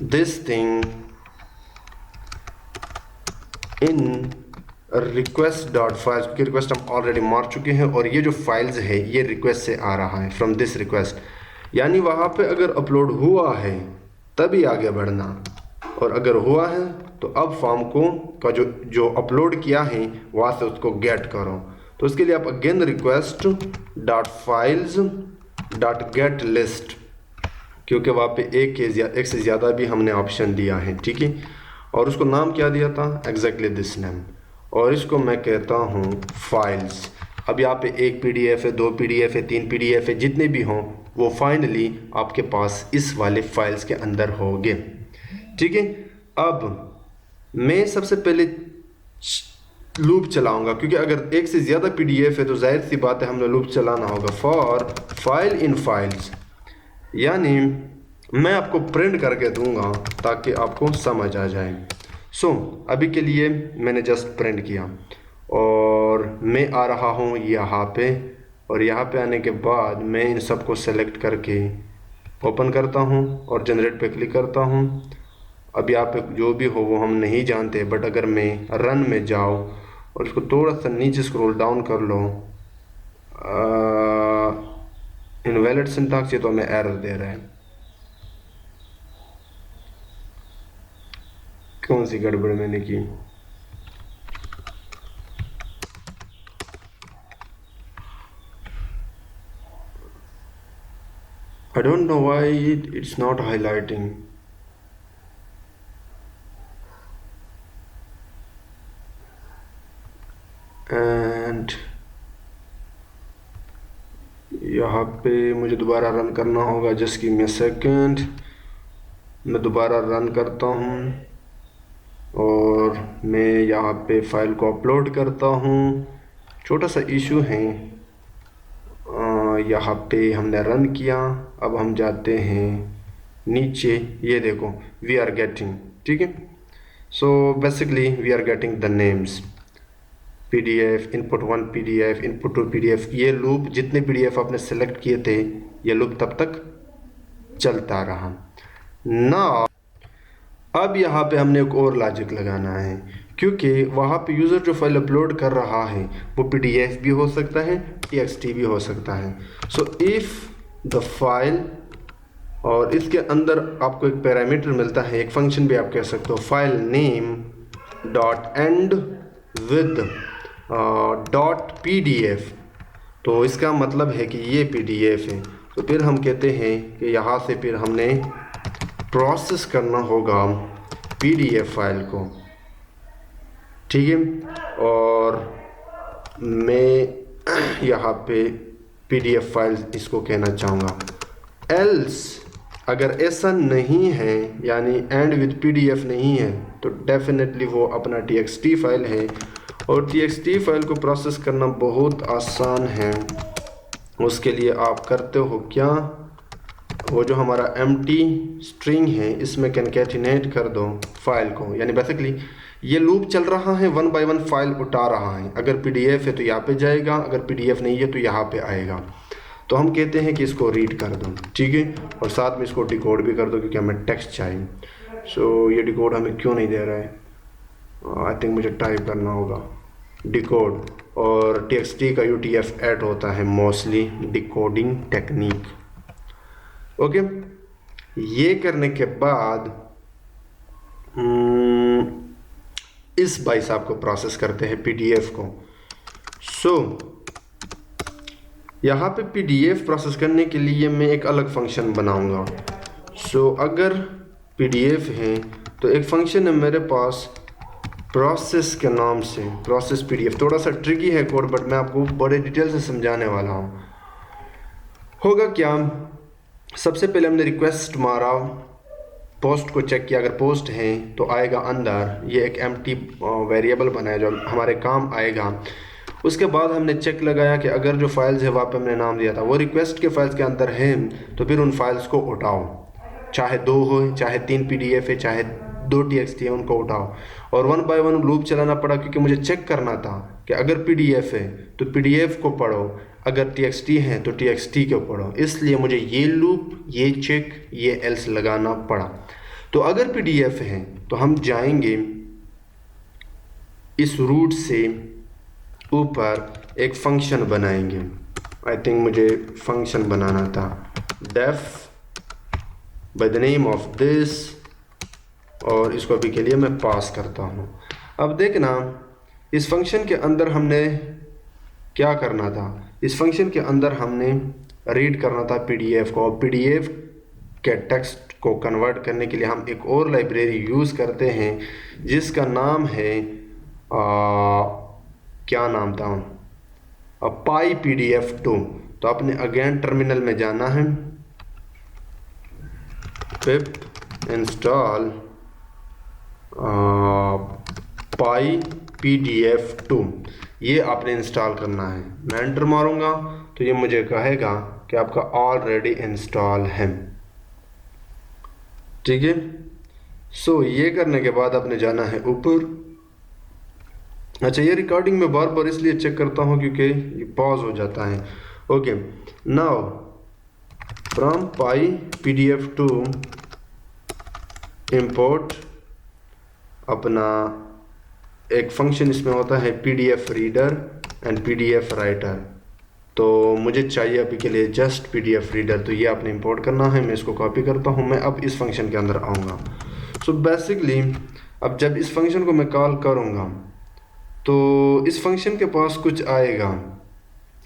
this thing in request.files, क्योंकि रिक्वेस्ट हम ऑलरेडी मार चुके हैं, और ये जो फाइल्स है ये रिक्वेस्ट से आ रहा है, फ्रॉम दिस रिक्वेस्ट, यानी वहाँ पे अगर अपलोड हुआ है तभी आगे बढ़ना, और अगर हुआ है तो अब फॉर्म को का जो अपलोड किया है वहाँ से उसको गेट करो। तो उसके लिए आप again request dot files dot gate list, क्योंकि वहाँ पे एक से ज़्यादा भी हमने ऑप्शन दिया है, ठीक है। और उसको नाम क्या दिया था, एग्जैक्टली दिस नेम, और इसको मैं कहता हूँ फाइल्स। अब यहाँ पे एक PDF है, 2 PDF है, 3 PDF है, जितने भी हों वो फाइनली आपके पास इस वाले फाइल्स के अंदर होंगे, ठीक है। अब मैं सबसे पहले लूप चलाऊंगा, क्योंकि अगर एक से ज़्यादा PDF है तो जाहिर सी बात है हमने लूप चलाना होगा। फॉर फाइल इन फाइल्स, यानी मैं आपको प्रिंट करके दूंगा ताकि आपको समझ आ जाए। सो अभी के लिए मैंने जस्ट प्रिंट किया और मैं आ रहा हूँ यहाँ पे, और यहाँ पे आने के बाद मैं इन सब को सेलेक्ट करके ओपन करता हूँ और जनरेट पे क्लिक करता हूँ। अब यहाँ पे जो भी हो वो हम नहीं जानते, बट अगर मैं रन में जाऊँ और इसको थोड़ा सा नीचे स्क्रॉल डाउन कर लो, इनवैलिड सिंटैक्स, ये तो हमें एरर दे रहा है। कौन सी गड़बड़ मैंने की? I don't know why it's not highlighting. And यहाँ पे मुझे दोबारा रन करना होगा, just give me a second. मैं दोबारा रन करता हूँ और मैं यहाँ पे फाइल को अपलोड करता हूँ। छोटा सा इशू है, यहाँ पे हमने रन किया, अब हम जाते हैं नीचे, ये देखो वी आर गेटिंग, ठीक है। So basically we are getting the names, PDF, input 1 PDF, input 2 PDF। ये लूप जितने PDF आपने सेलेक्ट किए थे ये लूप तब तक चलता रहा ना। अब यहाँ पे हमने एक और लॉजिक लगाना है, क्योंकि वहाँ पे यूज़र जो फाइल अपलोड कर रहा है वो PDF भी हो सकता है, TXT भी हो सकता है। सो इफ़ द फाइल, और इसके अंदर आपको एक पैरामीटर मिलता है, एक फंक्शन भी आप कह सकते हो, file name dot and with dot PDF। तो इसका मतलब है कि ये PDF है, तो फिर हम कहते हैं कि यहाँ से फिर हमने प्रोसेस करना होगा PDF फाइल को, ठीक है। और मैं यहाँ पे PDF फाइल इसको कहना चाहूँगा। एल्स अगर ऐसा नहीं है, यानी एंड विद PDF नहीं है, तो डेफिनेटली वो अपना TXT फाइल है, और TXT फाइल को प्रोसेस करना बहुत आसान है। उसके लिए आप करते हो क्या, वो जो हमारा एम्प्टी स्ट्रिंग है इसमें कैनकेटिनेट कर दो फाइल को, यानी बेसिकली ये लूप चल रहा है, 1 बाय 1 फाइल उठा रहा है। अगर PDF है तो यहाँ पे जाएगा, अगर PDF नहीं है तो यहाँ पे आएगा। तो हम कहते हैं कि इसको रीड कर दो, ठीक है, और साथ में इसको डिकोड भी कर दो, क्योंकि हमें टेक्स्ट चाहिए। सो ये डिकोड हमें क्यों नहीं दे रहा है, आई थिंक मुझे टाइप करना होगा डिकोड, और TXT का UTF-8 होता है मोस्टली डिकोडिंग टेक्निक। ओके, ये करने के बाद इस भाई साहब को प्रोसेस करते हैं PDF को। सो यहाँ पे PDF प्रोसेस करने के लिए मैं एक अलग फंक्शन बनाऊंगा। सो अगर PDF है तो एक फंक्शन है मेरे पास प्रोसेस के नाम से, प्रोसेस PDF। थोड़ा सा ट्रिकी है कोड, बट मैं आपको बड़े डिटेल से समझाने वाला हूँ। होगा क्या, सबसे पहले हमने रिक्वेस्ट मारा, पोस्ट को चेक किया, अगर पोस्ट है तो आएगा अंदर, ये एक एम्प्टी वेरिएबल बनाया जो हमारे काम आएगा। उसके बाद हमने चेक लगाया कि अगर जो फाइल्स है वहाँ पे हमने नाम दिया था वो रिक्वेस्ट के फाइल्स के अंदर है, तो फिर उन फाइल्स को उठाओ, चाहे 2 हो, चाहे 3 PDF है, चाहे 2 TXT है, उनको उठाओ। और 1 बाय 1 लूप चलाना पड़ा, क्योंकि मुझे चेक करना था कि अगर PDF है तो PDF को पढ़ो, अगर TXT है तो TXT को पढ़ो। इसलिए मुझे ये लूप, ये चेक, ये एल्स लगाना पड़ा। तो अगर PDF है तो हम जाएंगे इस रूट से ऊपर एक फंक्शन बनाएंगे। आई थिंक मुझे फंक्शन बनाना था, def by the name of this, और इसको अभी के लिए मैं पास करता हूँ। अब देखना, इस फंक्शन के अंदर हमने क्या करना था, इस फंक्शन के अंदर हमने रीड करना था पीडीएफ को। पीडीएफ के टेक्स्ट को कन्वर्ट करने के लिए हम एक और लाइब्रेरी यूज़ करते हैं जिसका नाम है क्या नाम था, PyPDF2। तो आपने अगेन टर्मिनल में जाना है, पिप इंस्टॉल PyPDF2, ये आपने इंस्टॉल करना है। मैं एंटर मारूंगा तो ये मुझे कहेगा कि आपका ऑलरेडी इंस्टॉल है, ठीक है। सो ये करने के बाद आपने जाना है ऊपर। अच्छा, ये रिकॉर्डिंग में बार बार इसलिए चेक करता हूँ क्योंकि ये पॉज हो जाता है। Okay, now from PyPDF2 import अपना एक फंक्शन इसमें होता है PDF reader and PDF writer. तो मुझे चाहिए अभी के लिए जस्ट PDF रीडर, तो ये आपने इंपोर्ट करना है। मैं इसको कॉपी करता हूँ, मैं अब इस फंक्शन के अंदर आऊँगा। सो बेसिकली अब जब इस फंक्शन को मैं कॉल करूँगा तो इस फंक्शन के पास कुछ आएगा,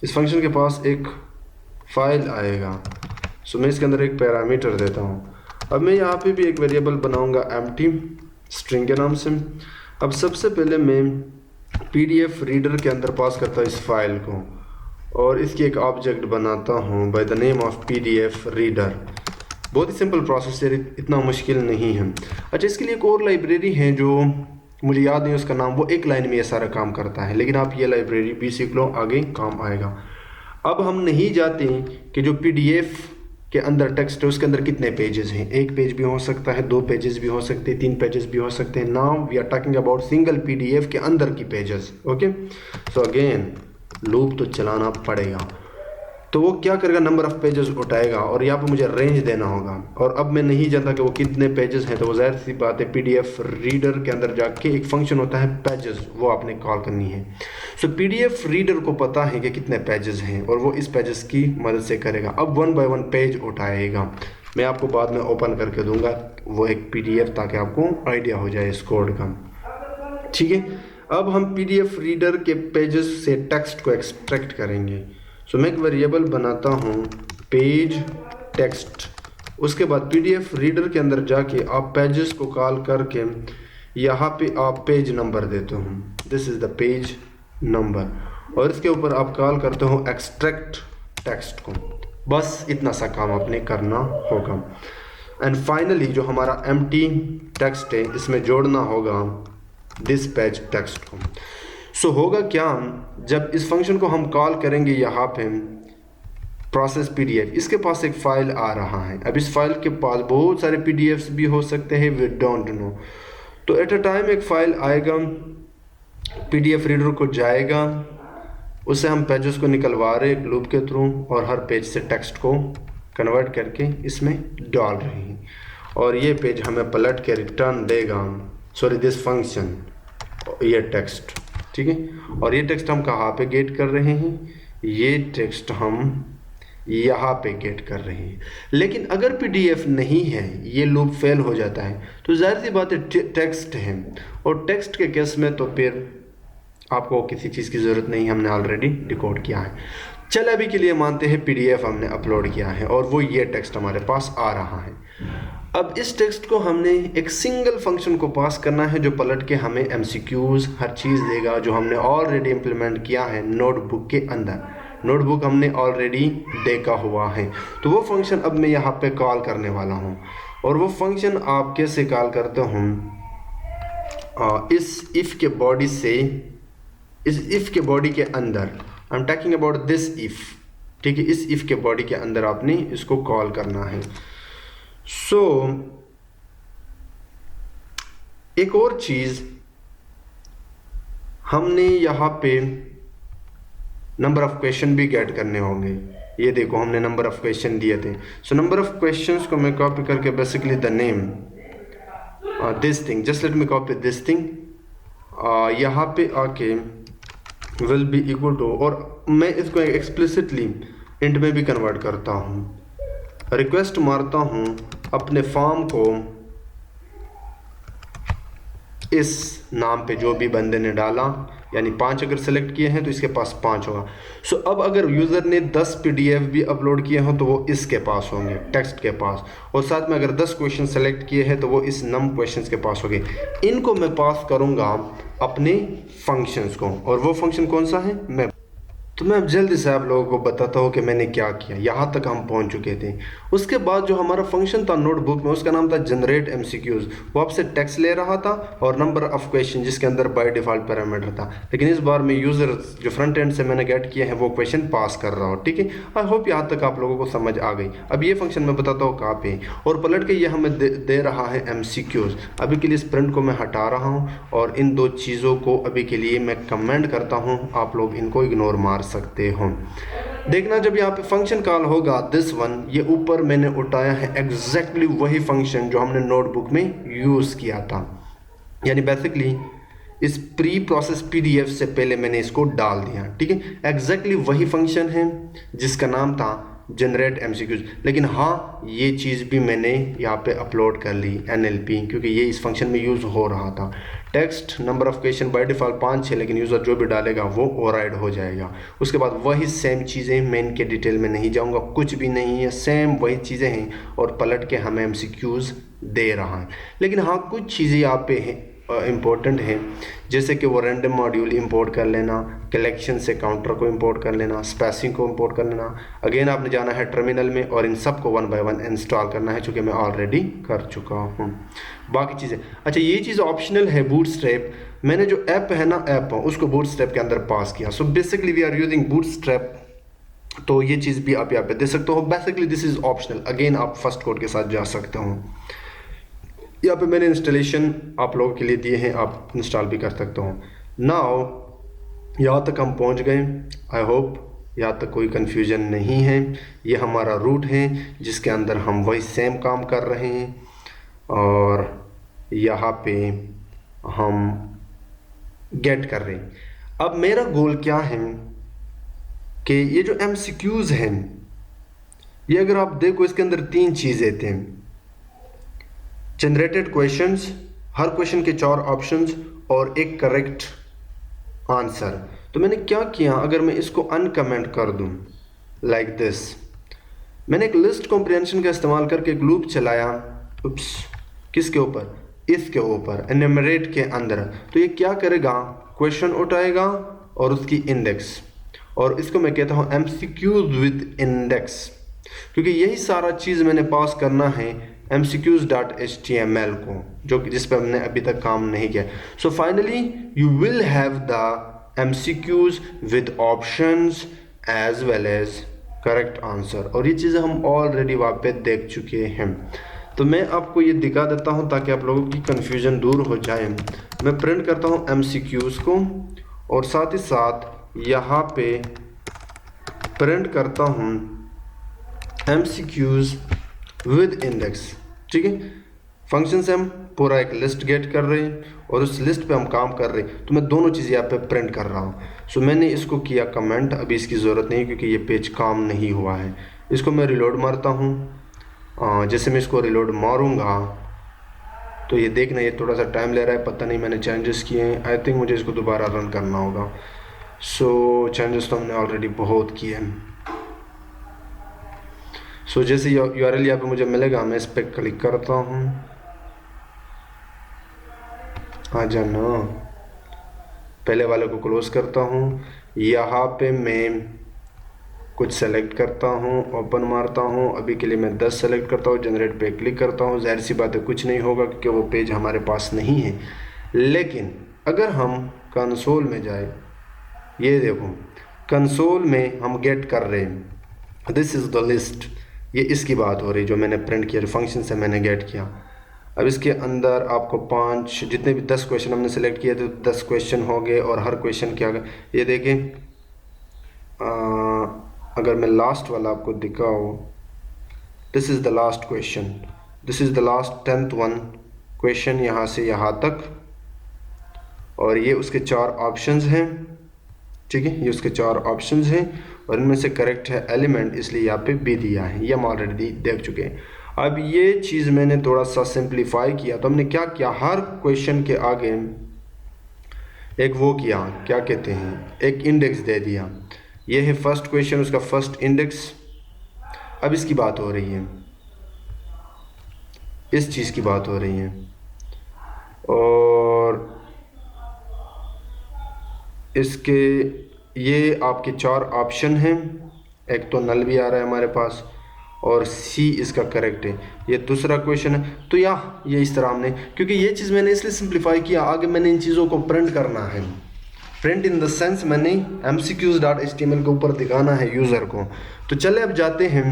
इस फंक्शन के पास एक फाइल आएगा। सो मैं इसके अंदर एक पैरामीटर देता हूँ। अब मैं यहाँ पे भी एक वेरिएबल बनाऊँगा एम्प्टी स्ट्रिंग के नाम से। अब सबसे पहले मैं PDF रीडर के अंदर पास करता हूँ इस फाइल को और इसकी एक ऑब्जेक्ट बनाता हूँ bye the name of PDF reader. बहुत ही सिंपल प्रोसेस है, इतना मुश्किल नहीं है। अच्छा, इसके लिए एक और लाइब्रेरी है जो मुझे याद नहीं उसका नाम, वो एक लाइन में ये सारा काम करता है, लेकिन आप ये लाइब्रेरी भी सीख लो, आगे काम आएगा। अब हम नहीं जाते कि जो PDF के अंदर टेक्स्ट है उसके अंदर कितने पेजेस हैं। एक पेज भी हो सकता है, 2 पेजेस भी हो सकते हैं, 3 पेजेस भी हो सकते हैं। Now we are talking about single PDF के अंदर की pages. Okay, so again loop तो चलाना पड़ेगा। तो वो क्या करेगा, नंबर ऑफ पेजेस उठाएगा और यहाँ पे मुझे रेंज देना होगा। और अब मैं नहीं जानता कि वो कितने पेजेस हैं, तो वो जाहिर सी बात है PDF रीडर के अंदर जाके एक फंक्शन होता है पेजेस, वो आपने कॉल करनी है। सो PDF रीडर को पता है कि कितने पेजेस हैं और वो इस पेजेस की मदद से करेगा। अब 1 बाय 1 पेज उठाएगा। मैं आपको बाद में ओपन करके दूंगा वो एक PDF, ताकि आपको आइडिया हो जाए इस कोड का, ठीक है। अब हम PDF रीडर के पेजेस से टेक्स्ट को एक्सट्रैक्ट करेंगे। सो मैं एक वेरिएबल बनाता हूँ पेज टेक्स्ट। उसके बाद PDF रीडर के अंदर जाके आप पेजेस को कॉल करके यहाँ पे आप पेज नंबर देते हो, this is the page number, और इसके ऊपर आप कॉल करते हो एक्सट्रैक्ट टेक्स्ट को। बस इतना सा काम आपने करना होगा। एंड फाइनली जो हमारा एम्प्टी टेक्स्ट है इसमें जोड़ना होगा दिस पेज टेक्स्ट को। सो होगा क्या, जब इस फंक्शन को हम कॉल करेंगे यहाँ पे प्रोसेस PDF, इसके पास एक फ़ाइल आ रहा है। अब इस फाइल के पास बहुत सारे PDFs भी हो सकते हैं, वी डोंट नो। तो एट अ टाइम एक फ़ाइल आएगा, PDF रीडर को जाएगा, उससे हम पेजेस को निकलवा रहे एक लूप के थ्रू और हर पेज से टेक्स्ट को कन्वर्ट करके इसमें डाल रहे हैं। और ये पेज हमें पलट के रिटर्न देगा, सॉरी दिस फंक्शन, ये टेक्स्ट, ठीक है। और ये टेक्स्ट हम कहाँ पे गेट कर रहे हैं, ये टेक्स्ट हम यहाँ पे गेट कर रहे हैं। लेकिन अगर PDF नहीं है, ये लूप फेल हो जाता है, तो जाहिर सी बात है टेक्स्ट है, और टेक्स्ट के केस में तो फिर आपको किसी चीज़ की ज़रूरत नहीं, हमने ऑलरेडी डिकोड किया है। चल अभी के लिए मानते हैं PDF हमने अपलोड किया है और वो ये टेक्स्ट हमारे पास आ रहा है। अब इस टेक्स्ट को हमने एक सिंगल फंक्शन को पास करना है जो पलट के हमें MCQs हर चीज़ देगा, जो हमने ऑलरेडी इम्प्लीमेंट किया है नोटबुक के अंदर। नोटबुक हमने ऑलरेडी देखा हुआ है। तो वो फंक्शन अब मैं यहाँ पे कॉल करने वाला हूँ। और वो फंक्शन आप कैसे कॉल करते हो, इस इफ़ के बॉडी से, इस इफ़ के बॉडी के अंदर, I am talking about this if, ठीक है। इस इफ़ के बॉडी के अंदर आपने इसको कॉल करना है। सो एक और चीज़ हमने यहाँ पे नंबर ऑफ क्वेश्चन भी गेट करने होंगे। ये देखो हमने नंबर ऑफ क्वेश्चन दिए थे। सो नंबर ऑफ क्वेश्चंस को मैं कॉपी करके basically the name this thing, just let me copy this thing, यहाँ पे आके विल बी इक्वल टू, और मैं इसको एक्सप्लिसिटली इंट में भी कन्वर्ट करता हूँ, रिक्वेस्ट मारता हूँ अपने फॉर्म को इस नाम पे जो भी बंदे ने डाला यानी 5 अगर सेलेक्ट किए हैं तो इसके पास 5 होगा। सो अब अगर यूज़र ने 10 PDF भी अपलोड किए हों तो वो इसके पास होंगे, टेक्स्ट के पास, और साथ में अगर 10 क्वेश्चन सेलेक्ट किए हैं तो वो इस नम क्वेश्चंस के पास होंगे। इनको मैं पास करूँगा अपने फंक्शंस को, और वो फंक्शन कौन सा है तो मैं अब जल्दी से आप लोगों को बताता हूँ कि मैंने क्या किया। यहाँ तक हम पहुँच चुके थे। उसके बाद जो हमारा फंक्शन था नोटबुक में, उसका नाम था जनरेट MCQs। वो आपसे टेक्स्ट ले रहा था और नंबर ऑफ क्वेश्चन जिसके अंदर बाय डिफ़ॉल्ट पैरामीटर था, लेकिन इस बार मैं यूज़र जो फ्रंट एंड से मैंने गेट किया है वो क्वेश्चन पास कर रहा हूँ। ठीक है, आई होप यहाँ तक आप लोगों को समझ आ गई। अब ये फंक्शन मैं बताता हूँ कहाँ पे, और पलट के ये हमें दे रहा है MCQs। अभी के लिए इस प्रिंट को मैं हटा रहा हूँ और इन दो चीज़ों को अभी के लिए मैं कमेंट करता हूँ, आप लोग इनको इग्नोर मार सकते हो। देखना जब यहाँ पे फंक्शन कॉल होगा दिस वन, ये ऊपर मैंने उठाया है एग्जैक्टली वही फंक्शन जो हमने नोटबुक में यूज़ किया था, यानी बेसिकली इस प्री प्रोसेस PDF से पहले मैंने इसको डाल दिया। ठीक है, एग्जैक्टली वही फंक्शन है जिसका नाम था जनरेट MCQs, लेकिन हाँ ये चीज़ भी मैंने यहाँ पे अपलोड कर ली NLP, क्योंकि ये इस फंक्शन में यूज़ हो रहा था। Text number of question by default 5 है, लेकिन यूज़र जो भी डालेगा वो ओवरराइड हो जाएगा। उसके बाद वही सेम चीज़ें, मैं इनके डिटेल में नहीं जाऊँगा, कुछ भी नहीं है, सेम वही चीज़ें हैं, और पलट के हमें MCQs दे रहा है। लेकिन हाँ कुछ चीज़ें यहाँ पे हैं इम्पोर्टेंट है, जैसे कि वो रैंडम मॉड्यूल इंपोर्ट कर लेना, कलेक्शन से काउंटर को इंपोर्ट कर लेना, स्पेसिंग को इंपोर्ट कर लेना। अगेन आपने जाना है टर्मिनल में और इन सब को 1 बाय 1 इंस्टॉल करना है, चूँकि मैं ऑलरेडी कर चुका हूँ बाकी चीज़ें। अच्छा ये चीज़ ऑप्शनल है, बूटस्ट्रैप। मैंने जो ऐप है ना ऐप उसको बूटस्ट्रैप के अंदर पास किया। So basically we are using Bootstrap, तो ये चीज़ भी आप यहाँ पे दे सकते हो। Basically this is optional, again आप फर्स्ट कोड के साथ जा सकते हो। यहाँ पे मैंने इंस्टॉलेशन आप लोगों के लिए दिए हैं, आप इंस्टॉल भी कर सकते हो। नाउ यहाँ तक हम पहुँच गए, आई होप यहाँ तक कोई कन्फ्यूजन नहीं है। ये हमारा रूट है जिसके अंदर हम वही सेम काम कर रहे हैं, और यहाँ पे हम गेट कर रहे हैं। अब मेरा गोल क्या है कि ये जो MCQs हैं, ये अगर आप देखो इसके अंदर 3 चीज़ें थे, जनरेटेड क्वेश्चंस, हर क्वेश्चन के 4 ऑप्शंस और एक करेक्ट आंसर। तो मैंने क्या किया, अगर मैं इसको अनकमेंट कर दूं लाइक दिस, मैंने एक लिस्ट कॉम्प्रिहेंशन का इस्तेमाल करके एक लूप चलाया, उप्स, किसके ऊपर, इसके ऊपर, एनुमरेट के अंदर। तो ये क्या करेगा, क्वेश्चन उठाएगा और उसकी इंडेक्स, और इसको मैं कहता हूँ MCQs विद इंडेक्स, क्योंकि यही सारा चीज़ मैंने पास करना है MCQs.html को, जो जिस पर हमने अभी तक काम नहीं किया। So finally you will have the MCQs with options as well as correct answer, और ये चीज़ें हम ऑलरेडी वहाँ पे देख चुके हैं। तो मैं आपको ये दिखा देता हूँ ताकि आप लोगों की कन्फ्यूजन दूर हो जाए। मैं प्रिंट करता हूँ MCQs को, और साथ ही साथ यहाँ पे प्रिंट करता हूँ MCQs विद इंडेक्स। ठीक है, फंक्शन से हम पूरा एक लिस्ट गेट कर रहे हैं और उस लिस्ट पे हम काम कर रहे हैं, तो मैं दोनों चीज़ें यहाँ पे प्रिंट कर रहा हूँ। सो मैंने इसको किया कमेंट, अभी इसकी ज़रूरत नहीं क्योंकि ये पेज काम नहीं हुआ है। इसको मैं रिलोड मारता हूँ। जैसे मैं इसको रिलोड मारूँगा तो ये देखना, ये थोड़ा सा टाइम ले रहा है, पता नहीं मैंने चेंजेस किए हैं। आई थिंक मुझे इसको दोबारा रन करना होगा। सो चेंजेस तो हमने ऑलरेडी बहुत किए हैं। सो जैसे URL यहाँ पे मुझे मिलेगा, मैं इस पर क्लिक करता हूँ। आ जाना, पहले वाले को क्लोज करता हूँ। यहाँ पे मैं कुछ सेलेक्ट करता हूँ, ओपन मारता हूँ। अभी के लिए मैं 10 सेलेक्ट करता हूँ, जनरेट पे क्लिक करता हूँ। जाहिर सी बात है कुछ नहीं होगा क्योंकि वो पेज हमारे पास नहीं है। लेकिन अगर हम कंसोल में जाए, ये देखो कंसोल में हम गेट कर रहे हैं, दिस इज़ द लिस्ट, ये इसकी बात हो रही जो मैंने प्रिंट किया, जो फंक्शन से मैंने गेट किया। अब इसके अंदर आपको 5 जितने भी 10 क्वेश्चन हमने सेलेक्ट किए थे 10 क्वेश्चन हो गए, और हर क्वेश्चन क्या गए ये देखें। अगर मैं लास्ट वाला आपको दिखाऊँ, this is the last question, this is the last 10th one question, यहाँ से यहाँ तक, और ये उसके 4 ऑप्शंस हैं। ठीक है, ये उसके 4 ऑप्शंस हैं और इनमें से करेक्ट है एलिमेंट, इसलिए यहाँ पे बी दिया है। ये हम ऑलरेडी देख चुके हैं। अब ये चीज़ मैंने थोड़ा सा सिंप्लीफाई किया, तो हमने क्या किया, हर क्वेश्चन के आगे एक वो किया, क्या कहते हैं, एक इंडेक्स दे दिया। ये है फर्स्ट क्वेश्चन, उसका फर्स्ट इंडेक्स। अब इसकी बात हो रही है, इस चीज़ की बात हो रही है, और इसके ये आपके 4 ऑप्शन हैं। एक तो नल भी आ रहा है हमारे पास, और सी इसका करेक्ट है। ये दूसरा क्वेश्चन है। तो ये इस तरह हमने, क्योंकि ये चीज़ मैंने इसलिए सिंप्लीफाई किया, आगे मैंने इन चीज़ों को प्रिंट करना है। प्रिंट इन द सेंस मैंने mcqs.html के ऊपर दिखाना है यूज़र को। तो चले अब जाते हैं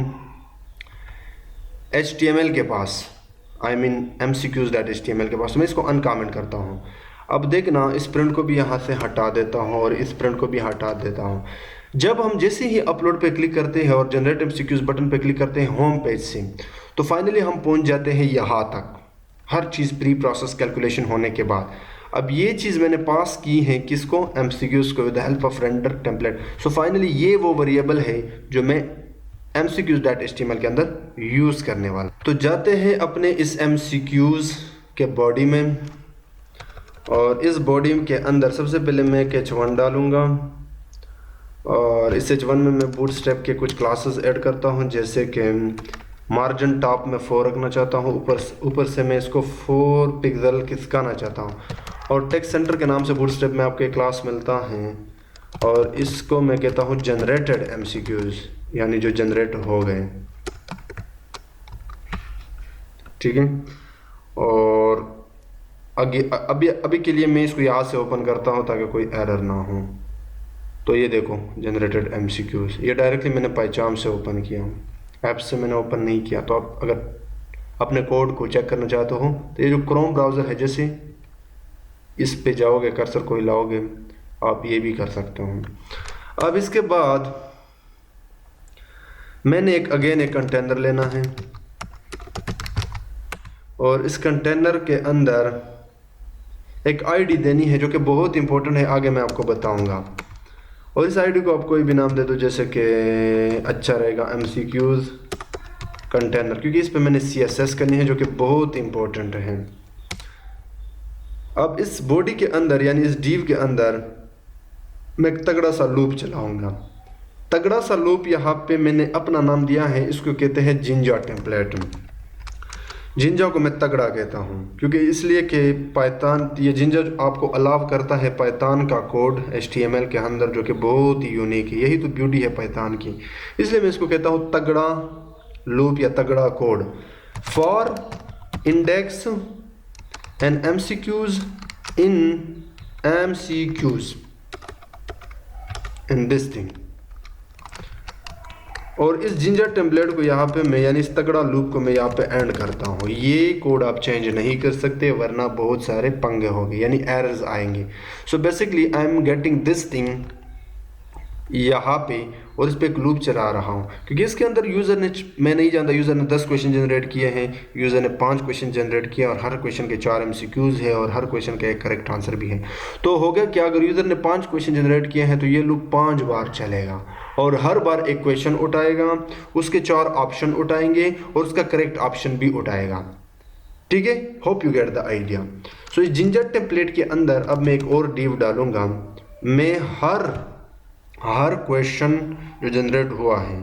HTML के पास, mcqs.html के पास। तो मैं इसको अनकमेंट करता हूँ। अब देखना, इस प्रिंट को भी यहाँ से हटा देता हूँ और इस प्रिंट को भी हटा देता हूँ। जब हम जैसे ही अपलोड पे क्लिक करते हैं और जनरेट MCQs बटन पे क्लिक करते हैं होम पेज से, तो फाइनली हम पहुँच जाते हैं यहाँ तक, हर चीज़ प्री प्रोसेस कैलकुलेशन होने के बाद। अब ये चीज़ मैंने पास की है किसको, MCQs को, with the help of render template. So finally ये वो वेरिएबल है जो मैं MCQs.html के अंदर यूज़ करने वाला। तो जाते हैं अपने इस MCQs के बॉडी में, और इस बॉडी के अंदर सबसे पहले मैं h1 डालूँगा, और इस h1 में मैं बूटस्ट्रैप के कुछ क्लासेस ऐड करता हूँ, जैसे कि मार्जिन टॉप में 4 रखना चाहता हूँ, ऊपर से मैं इसको 4 पिक्सल खिसकाना चाहता हूँ, और टेक्स्ट सेंटर के नाम से बूटस्ट्रैप में आपको एक क्लास मिलता है, और इसको मैं कहता हूँ जनरेटेड MCQs, यानी जो जनरेट हो गए। ठीक है, और अभी के लिए मैं इसको यहाँ से ओपन करता हूँ ताकि कोई एरर ना हो। तो ये देखो जनरेटेड MCQs, ये डायरेक्टली मैंने पाइचार्म से ओपन किया, ऐप से मैंने ओपन नहीं किया। तो आप अगर अपने कोड को चेक करना चाहते हो तो ये जो क्रोम ब्राउज़र है, जैसे इस पे जाओगे, कर्सर को हिलाओगे, आप ये भी कर सकते हो। अब इसके बाद मैंने एक कंटेनर लेना है, और इस कंटेनर के अंदर एक आईडी देनी है जो कि बहुत इंपॉर्टेंट है, आगे मैं आपको बताऊंगा। और इस आईडी को आप कोई भी नाम दे दो, जैसे कि अच्छा रहेगा MCQs कंटेनर, क्योंकि इस पे मैंने CSS करनी है जो कि बहुत इंपॉर्टेंट है। अब इस बॉडी के अंदर, यानी इस डिव के अंदर, मैं एक तगड़ा सा लूप चलाऊंगा। तगड़ा सा लूप यहाँ पे मैंने अपना नाम दिया है, इसको कहते हैं जिंजा टेम्पलेट। जिंजा को मैं तगड़ा कहता हूँ क्योंकि इसलिए कि पाइथन, ये जिंजा आपको अलाव करता है पाइथन का कोड HTML के अंदर, जो कि बहुत ही यूनिक है। यही तो ब्यूटी है पाइथन की, इसलिए मैं इसको कहता हूँ तगड़ा लूप या तगड़ा code. For index and MCQs in this thing. और इस जिंजर टेम्पलेट को यहाँ पे मैं, यानी इस तगड़ा लूप को मैं यहाँ पे एंड करता हूँ। ये कोड आप चेंज नहीं कर सकते, वरना बहुत सारे पंगे होंगे, यानी एरर्स आएंगे। So basically I am getting this thing यहाँ पे, और इस पे एक लूप चला रहा हूँ, क्योंकि इसके अंदर यूज़र ने, मैं नहीं जानता, यूज़र ने 10 क्वेश्चन जनरेट किए हैं, यूज़र ने 5 क्वेश्चन जनरेट किए, और हर क्वेश्चन के 4 MCQs है, और हर क्वेश्चन का एक करेक्ट आंसर भी है। तो हो गया क्या, अगर यूज़र ने 5 क्वेश्चन जनरेट किए हैं तो ये लूप 5 बार चलेगा, और हर बार एक क्वेश्चन उठाएगा, उसके 4 ऑप्शन उठाएंगे, और उसका करेक्ट ऑप्शन भी उठाएगा। ठीक है, hope you get the idea. So इस जिंजर टेम्पलेट के अंदर अब मैं एक और डिव डालूंगा। मैं हर क्वेश्चन जो जनरेट हुआ है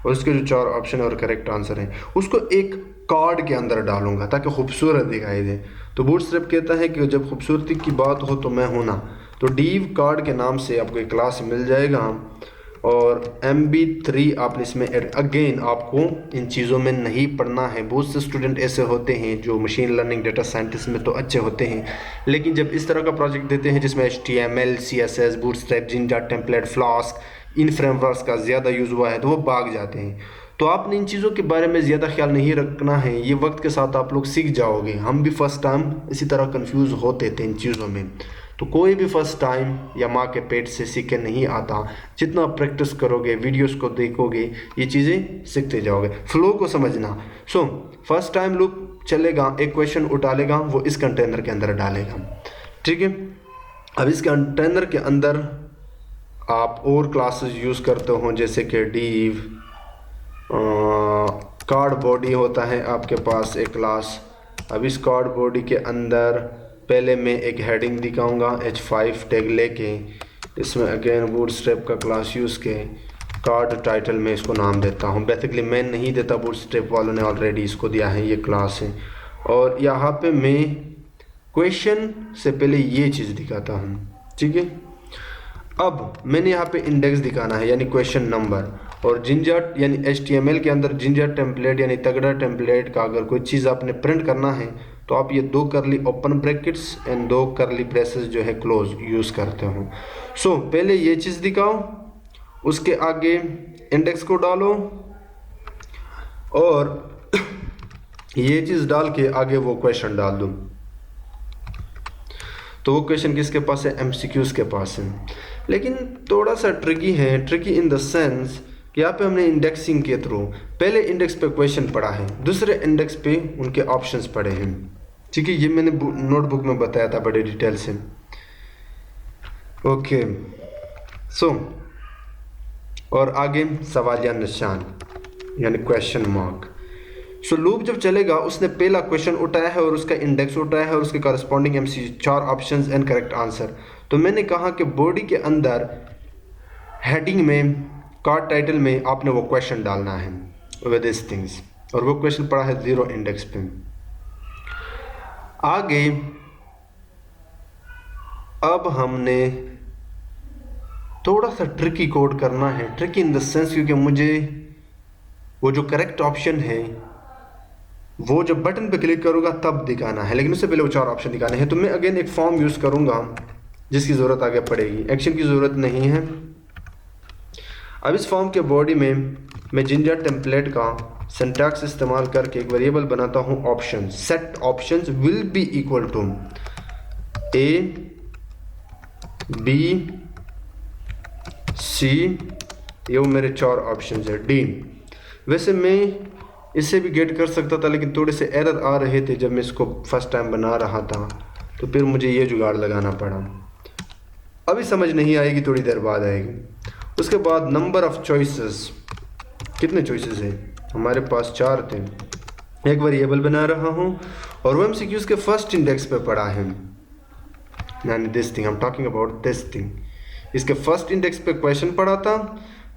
और उसके जो 4 ऑप्शन और करेक्ट आंसर हैं, उसको एक कार्ड के अंदर डालूंगा ताकि खूबसूरत दिखाई दे। तो बूटस्ट्रैप कहता है कि जब खूबसूरती की बात हो तो मैं हूं ना। तो डिव कार्ड के नाम से आपको एक क्लास मिल जाएगा, और MB3 आपने इसमें ऐड। अगेन आपको इन चीज़ों में नहीं पढ़ना है। बहुत से स्टूडेंट ऐसे होते हैं जो मशीन लर्निंग डेटा साइंटिस्ट में तो अच्छे होते हैं, लेकिन जब इस तरह का प्रोजेक्ट देते हैं जिसमें HTML, CSS, Bootstrap, Jinja template, Flask, इन फ्रेमवर्क्स का ज़्यादा यूज़ हुआ है, तो वो भाग जाते हैं। तो आपने इन चीज़ों के बारे में ज़्यादा ख्याल नहीं रखना है, ये वक्त के साथ आप लोग सीख जाओगे। हम भी फर्स्ट टाइम इसी तरह कंफ्यूज होते थे इन चीज़ों में। तो कोई भी फर्स्ट टाइम या माँ के पेट से सीख के नहीं आता। जितना प्रैक्टिस करोगे, वीडियोस को देखोगे, ये चीज़ें सीखते जाओगे। फ्लो को समझना। सो फर्स्ट टाइम लूप चलेगा, एक क्वेश्चन उठा लेगा, वो इस कंटेनर के अंदर डालेगा। ठीक है, अब इस कंटेनर के अंदर आप और क्लासेस यूज़ करते हो, जैसे कि डिव, कार्ड बॉडी होता है आपके पास एक क्लास। अब इस कार्ड बॉडी के अंदर पहले मैं एक हेडिंग दिखाऊंगा H5 टैग लेके, इसमें अगेन बूटस्ट्रैप का क्लास यूज़ के कार्ड टाइटल में इसको नाम देता हूँ। बेसिकली मैं नहीं देता, बूटस्ट्रैप वालों ने ऑलरेडी इसको दिया है, ये क्लास है। और यहाँ पे मैं क्वेश्चन से पहले ये चीज़ दिखाता हूँ, ठीक है। अब मैंने यहाँ पे इंडेक्स दिखाना है यानी क्वेश्चन नंबर, और जिंजर यानी HTML के अंदर जिंजर टेम्पलेट यानी तगड़ा टेम्पलेट का अगर कोई चीज़ आपने प्रिंट करना है तो आप ये 2 करली ओपन ब्रैकेट्स एंड 2 करली ब्रेसेस जो है क्लोज यूज़ करते हो। सो पहले ये चीज़ दिखाओ, उसके आगे इंडेक्स को डालो और ये चीज़ डाल के आगे वो क्वेश्चन डाल दो। तो वो क्वेश्चन किसके पास है? MCQs के पास है। लेकिन थोड़ा सा ट्रिकी है, ट्रिकी इन द सेंस कि यहाँ पे हमने इंडेक्सिंग के थ्रू पहले इंडेक्स पे क्वेश्चन पढ़ा है, दूसरे इंडेक्स पे उनके ऑप्शंस पढ़े हैं, ठीक है। ये मैंने नोटबुक में बताया था बड़े डिटेल से। ओके सो और आगे सवालिया निशान यानी क्वेश्चन मार्क। सो लूप जब चलेगा उसने पहला क्वेश्चन उठाया है और उसका इंडेक्स उठाया है और उसके corresponding MCQ 4 options and correct answer. तो मैंने कहा कि बॉडी के अंदर हेडिंग में कार्ड टाइटल में आपने वो क्वेश्चन डालना है विद दिस थिंग्स, और वो क्वेश्चन पड़ा है 0 इंडेक्स पे। आगे अब हमने थोड़ा सा ट्रिकी कोड करना है, ट्रिकी इन द सेंस क्योंकि मुझे वो जो करेक्ट ऑप्शन है वो जब बटन पे क्लिक करूँगा तब दिखाना है, लेकिन उससे पहले वो 4 ऑप्शन दिखाने हैं। तो मैं अगेन एक फॉर्म यूज़ करूँगा जिसकी ज़रूरत आगे पड़ेगी, एक्शन की ज़रूरत नहीं है। अब इस फॉर्म के बॉडी में मैं जिंजर टेम्पलेट का सिंटैक्स इस्तेमाल करके एक वेरिएबल बनाता हूँ option. Set options will be equal to A B C, ये वो मेरे 4 ऑप्शन है, D। वैसे मैं इससे भी गेट कर सकता था लेकिन थोड़े से एरर आ रहे थे जब मैं इसको फर्स्ट टाइम बना रहा था, तो फिर मुझे ये जुगाड़ लगाना पड़ा। अभी समझ नहीं आएगी, थोड़ी देर बाद आएगी। उसके बाद नंबर ऑफ चॉइसेस, कितने चॉइसेस हैं हमारे पास? 4 थे। एक वेरिएबल बना रहा हूँ और वो MCQs के फर्स्ट इंडेक्स पे पड़ा है, यानी this thing I am talking about this thing. इसके फर्स्ट इंडेक्स पे क्वेश्चन पड़ा था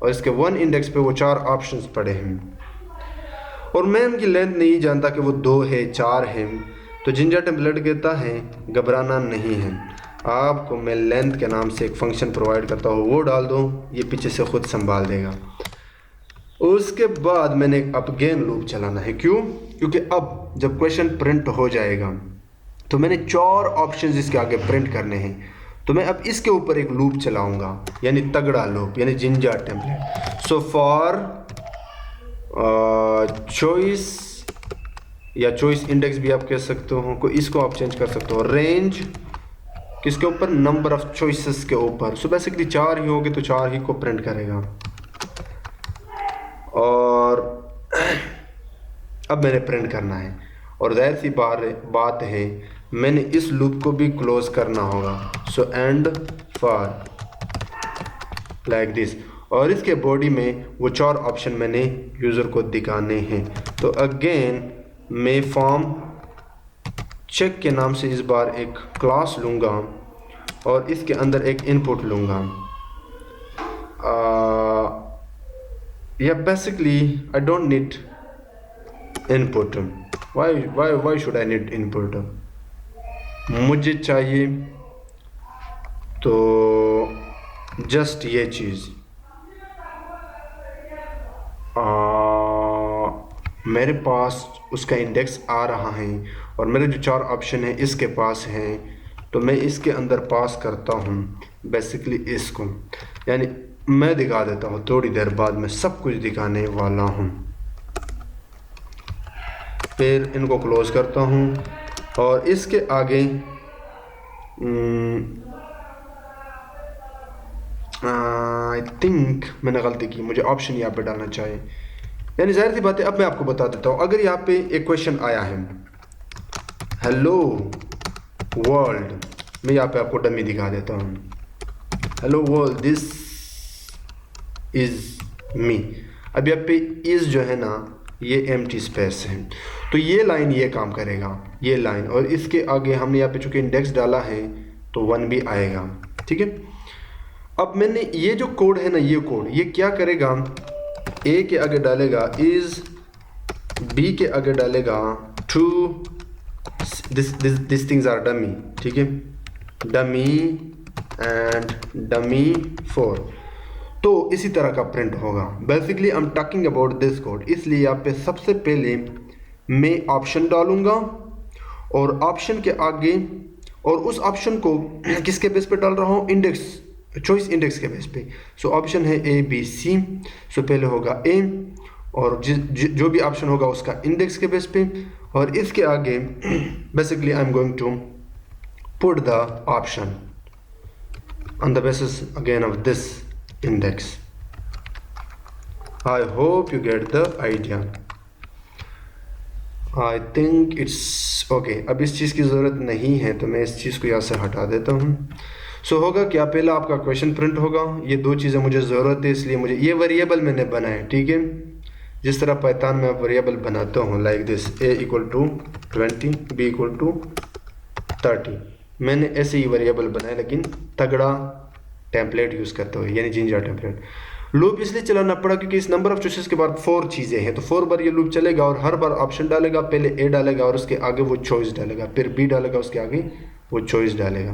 और इसके 1 इंडेक्स पे वो 4 ऑप्शंस पड़े हैं, और मैं उनकी लेंथ नहीं जानता कि वो 2 है 4 है। तो जिंजर टेम्पलेट कहता है घबराना नहीं है, आपको मैं लेंथ के नाम से एक फंक्शन प्रोवाइड करता हूँ, वो डाल दो, ये पीछे से खुद संभाल देगा। उसके बाद मैंने अब अगेन लूप चलाना है। क्यों? क्योंकि अब जब क्वेश्चन प्रिंट हो जाएगा तो मैंने 4 ऑप्शंस इसके आगे प्रिंट करने हैं, तो मैं अब इसके ऊपर एक लूप चलाऊंगा यानी तगड़ा लूप यानी ginger template. So for choice या चॉइस इंडेक्स भी आप कह सकते हो, को इसको आप चेंज कर सकते हो। रेंज किसके ऊपर? नंबर ऑफ चॉइसेस के ऊपर। सो बेसिकली 4 ही होंगे तो 4 ही को प्रिंट करेगा। और अब मैंने प्रिंट करना है, और जाहिर सी बात है मैंने इस लूप को भी क्लोज करना होगा। So and for like this, और इसके बॉडी में वो 4 ऑप्शन मैंने यूज़र को दिखाने हैं। तो अगेन मैं फॉर्म चेक के नाम से इस बार एक क्लास लूँगा और इसके अंदर एक इनपुट लूँगा। या basically I don't need input. Why should I need input? मुझे चाहिए तो जस्ट ये चीज़, मेरे पास उसका इंडेक्स आ रहा है और मेरे जो 4 ऑप्शन हैं इसके पास हैं, तो मैं इसके अंदर पास करता हूँ बेसिकली इसको, यानी मैं दिखा देता हूँ, थोड़ी देर बाद मैं सब कुछ दिखाने वाला हूँ। फिर इनको क्लोज करता हूँ और इसके आगे आई थिंक मैंने गलती की, मुझे ऑप्शन यहाँ पे डालना चाहिए। यानी जाहिर सी बात है, अब मैं आपको बता देता हूँ। अगर यहाँ पे एक क्वेश्चन आया है हेलो वर्ल्ड, मैं यहाँ पे आपको डमी दिखा देता हूँ, hello world this is me. अब यहाँ पे इज़ जो है ना ये एम्प्टी स्पेस है, तो ये लाइन ये काम करेगा, ये लाइन, और इसके आगे हमने यहाँ पे चूंकि इंडेक्स डाला है तो 1 भी आएगा। ठीक है, अब मैंने ये जो कोड है ना, ये कोड ये क्या करेगा, ए के आगे डालेगा इज, बी के आगे डालेगा to, this things are dummy. ठीक है, डमी एंड डमी 4, तो इसी तरह का प्रिंट होगा। Basically I am talking about this code, इसलिए यहाँ पे सबसे पहले मैं ऑप्शन डालूंगा और ऑप्शन के आगे, और उस ऑप्शन को किसके बेस पे डाल रहा हूँ, इंडेक्स, चॉइस इंडेक्स के बेस पे। सो ऑप्शन है ए बी सी, सो पहले होगा ए, और जो भी ऑप्शन होगा उसका इंडेक्स के बेस पे, और इसके आगे basically I am going to put the option on the basis again of this index. I hope you get the idea. I think it's okay. अब इस चीज़ की ज़रूरत नहीं है तो मैं इस चीज़ को यहाँ से हटा देता हूँ। सो होगा क्या, पहला आपका क्वेश्चन प्रिंट होगा, ये दो चीज़ें मुझे ज़रूरत है, इसलिए मुझे ये वेरिएबल मैंने बनाए। ठीक है, जिस तरह पाइथन में आप वेरिएबल बनाता हूँ लाइक दिस, a = 20, b = 30, मैंने ऐसे ही वेरिएबल बनाए लेकिन तगड़ा टेम्पलेट यूज़ करते हुए, यानी जिंजर टेम्पलेट। लूप इसलिए चलाना पड़ा क्योंकि इस नंबर ऑफ चॉइसेस के बाद 4 चीज़ें हैं, तो 4 बार ये लूप चलेगा और हर बार ऑप्शन डालेगा, पहले ए डालेगा और उसके आगे वो चॉइस डालेगा, फिर बी डालेगा उसके आगे वो चॉइस डालेगा।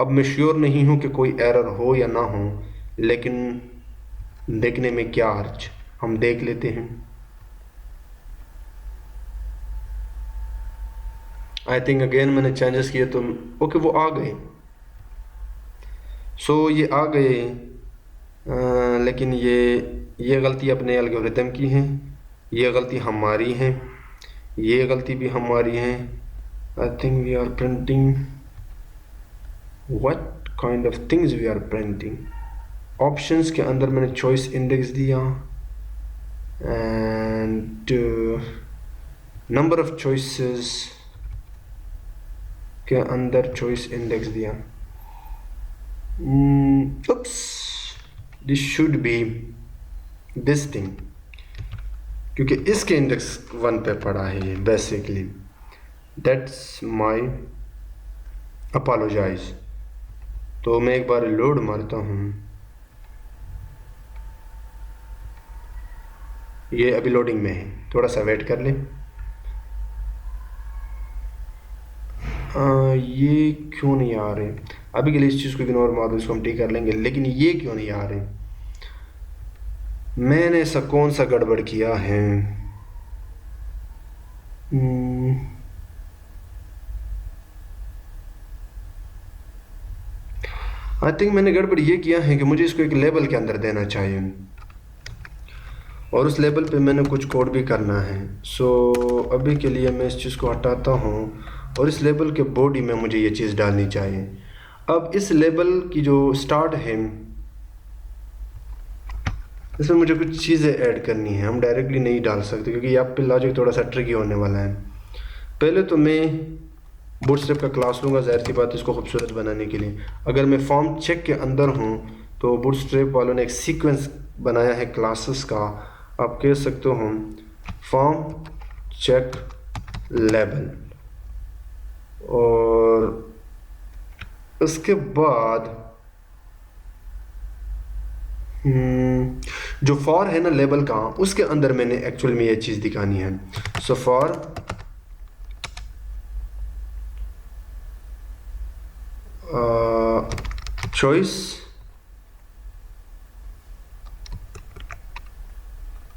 अब मैं श्योर नहीं हूँ कि कोई एरर हो या ना हो, लेकिन देखने में क्या हर्ज, हम देख लेते हैं। आई थिंक अगेन मैंने चेंजेस किए तो ओके वो आ गए। सो ये आ गए, लेकिन ये गलती अपने एल्गोरिथम की है, ये गलती हमारी है, ये गलती भी हमारी है। I think we are printing, what kind of things we are printing. Options के अंदर मैंने चॉइस इंडेक्स दिया एंड नंबर ऑफ चॉइसेस के अंदर चॉइस इंडेक्स दिया। oops, this should be this thing, क्योंकि इसके इंडेक्स 1 पे पड़ा है ये, बेसिकली दैट्स माई अपोलोजाइज। तो मैं एक बार लोड मारता हूँ, ये अभी लोडिंग में है, थोड़ा सा वेट कर लें। ये क्यों नहीं आ रहे, अभी के लिए इस चीज़ को इग्नोर मार दो, इसको हम ठीक कर लेंगे, लेकिन ये क्यों नहीं आ रहे, मैंने ऐसा कौन सा गड़बड़ किया है। आई थिंक मैंने गड़बड़ ये किया है कि मुझे इसको एक लेबल के अंदर देना चाहिए, और उस लेबल पे मैंने कुछ कोड भी करना है। सो अभी के लिए मैं इस चीज़ को हटाता हूँ, और इस लेबल के बॉडी में मुझे ये चीज़ डालनी चाहिए। अब इस लेबल की जो स्टार्ट है, इसमें मुझे कुछ चीज़ें ऐड करनी है, हम डायरेक्टली नहीं डाल सकते क्योंकि यहाँ पे लॉजिक थोड़ा सा ट्रिकी होने वाला है। पहले तो मैं बूटस्ट्रैप का क्लास लूँगा, ज़ाहिर सी बात इसको खूबसूरत बनाने के लिए। अगर मैं फॉर्म चेक के अंदर हूँ तो बूटस्ट्रैप वालों ने एक सीक्वेंस बनाया है क्लासेस का, आप कह सकते हो फॉर्म चेक लेबल, और उसके बाद जो फॉर है ना लेबल का, उसके अंदर मैंने एक्चुअल में ये चीज़ दिखानी है। सो फॉर चॉइस,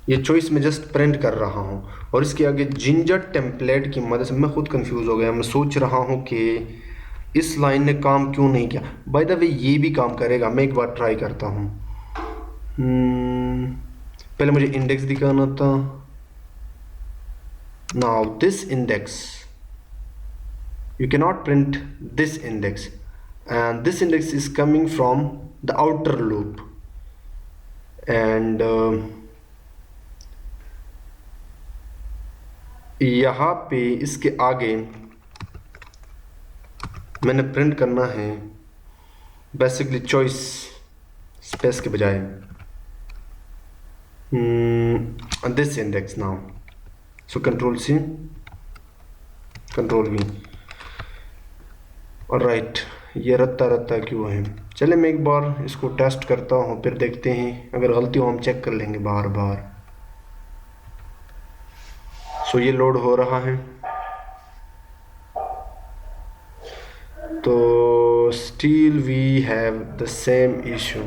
ये चॉइस में जस्ट प्रिंट कर रहा हूँ, और इसके आगे जिंजर टेम्पलेट की मदद से मैं खुद कंफ्यूज हो गया, मैं सोच रहा हूँ कि इस लाइन ने काम क्यों नहीं किया। बाय द वे ये भी काम करेगा, मैं एक बार ट्राई करता हूँ। पहले मुझे इंडेक्स दिखाना था। Now this index, you cannot print this index, and this index is coming from the outer loop, and यहाँ पे इसके आगे मैंने प्रिंट करना है बेसिकली चॉइस स्पेस के बजाय this index. Now so control C, control V. और राइट, ये रत्ता रत्ता क्यों है? चले मैं एक बार इसको टेस्ट करता हूँ, फिर देखते हैं, अगर गलती हो हम चेक कर लेंगे बार बार। सो ये लोड हो रहा है, तो still we have the same issue.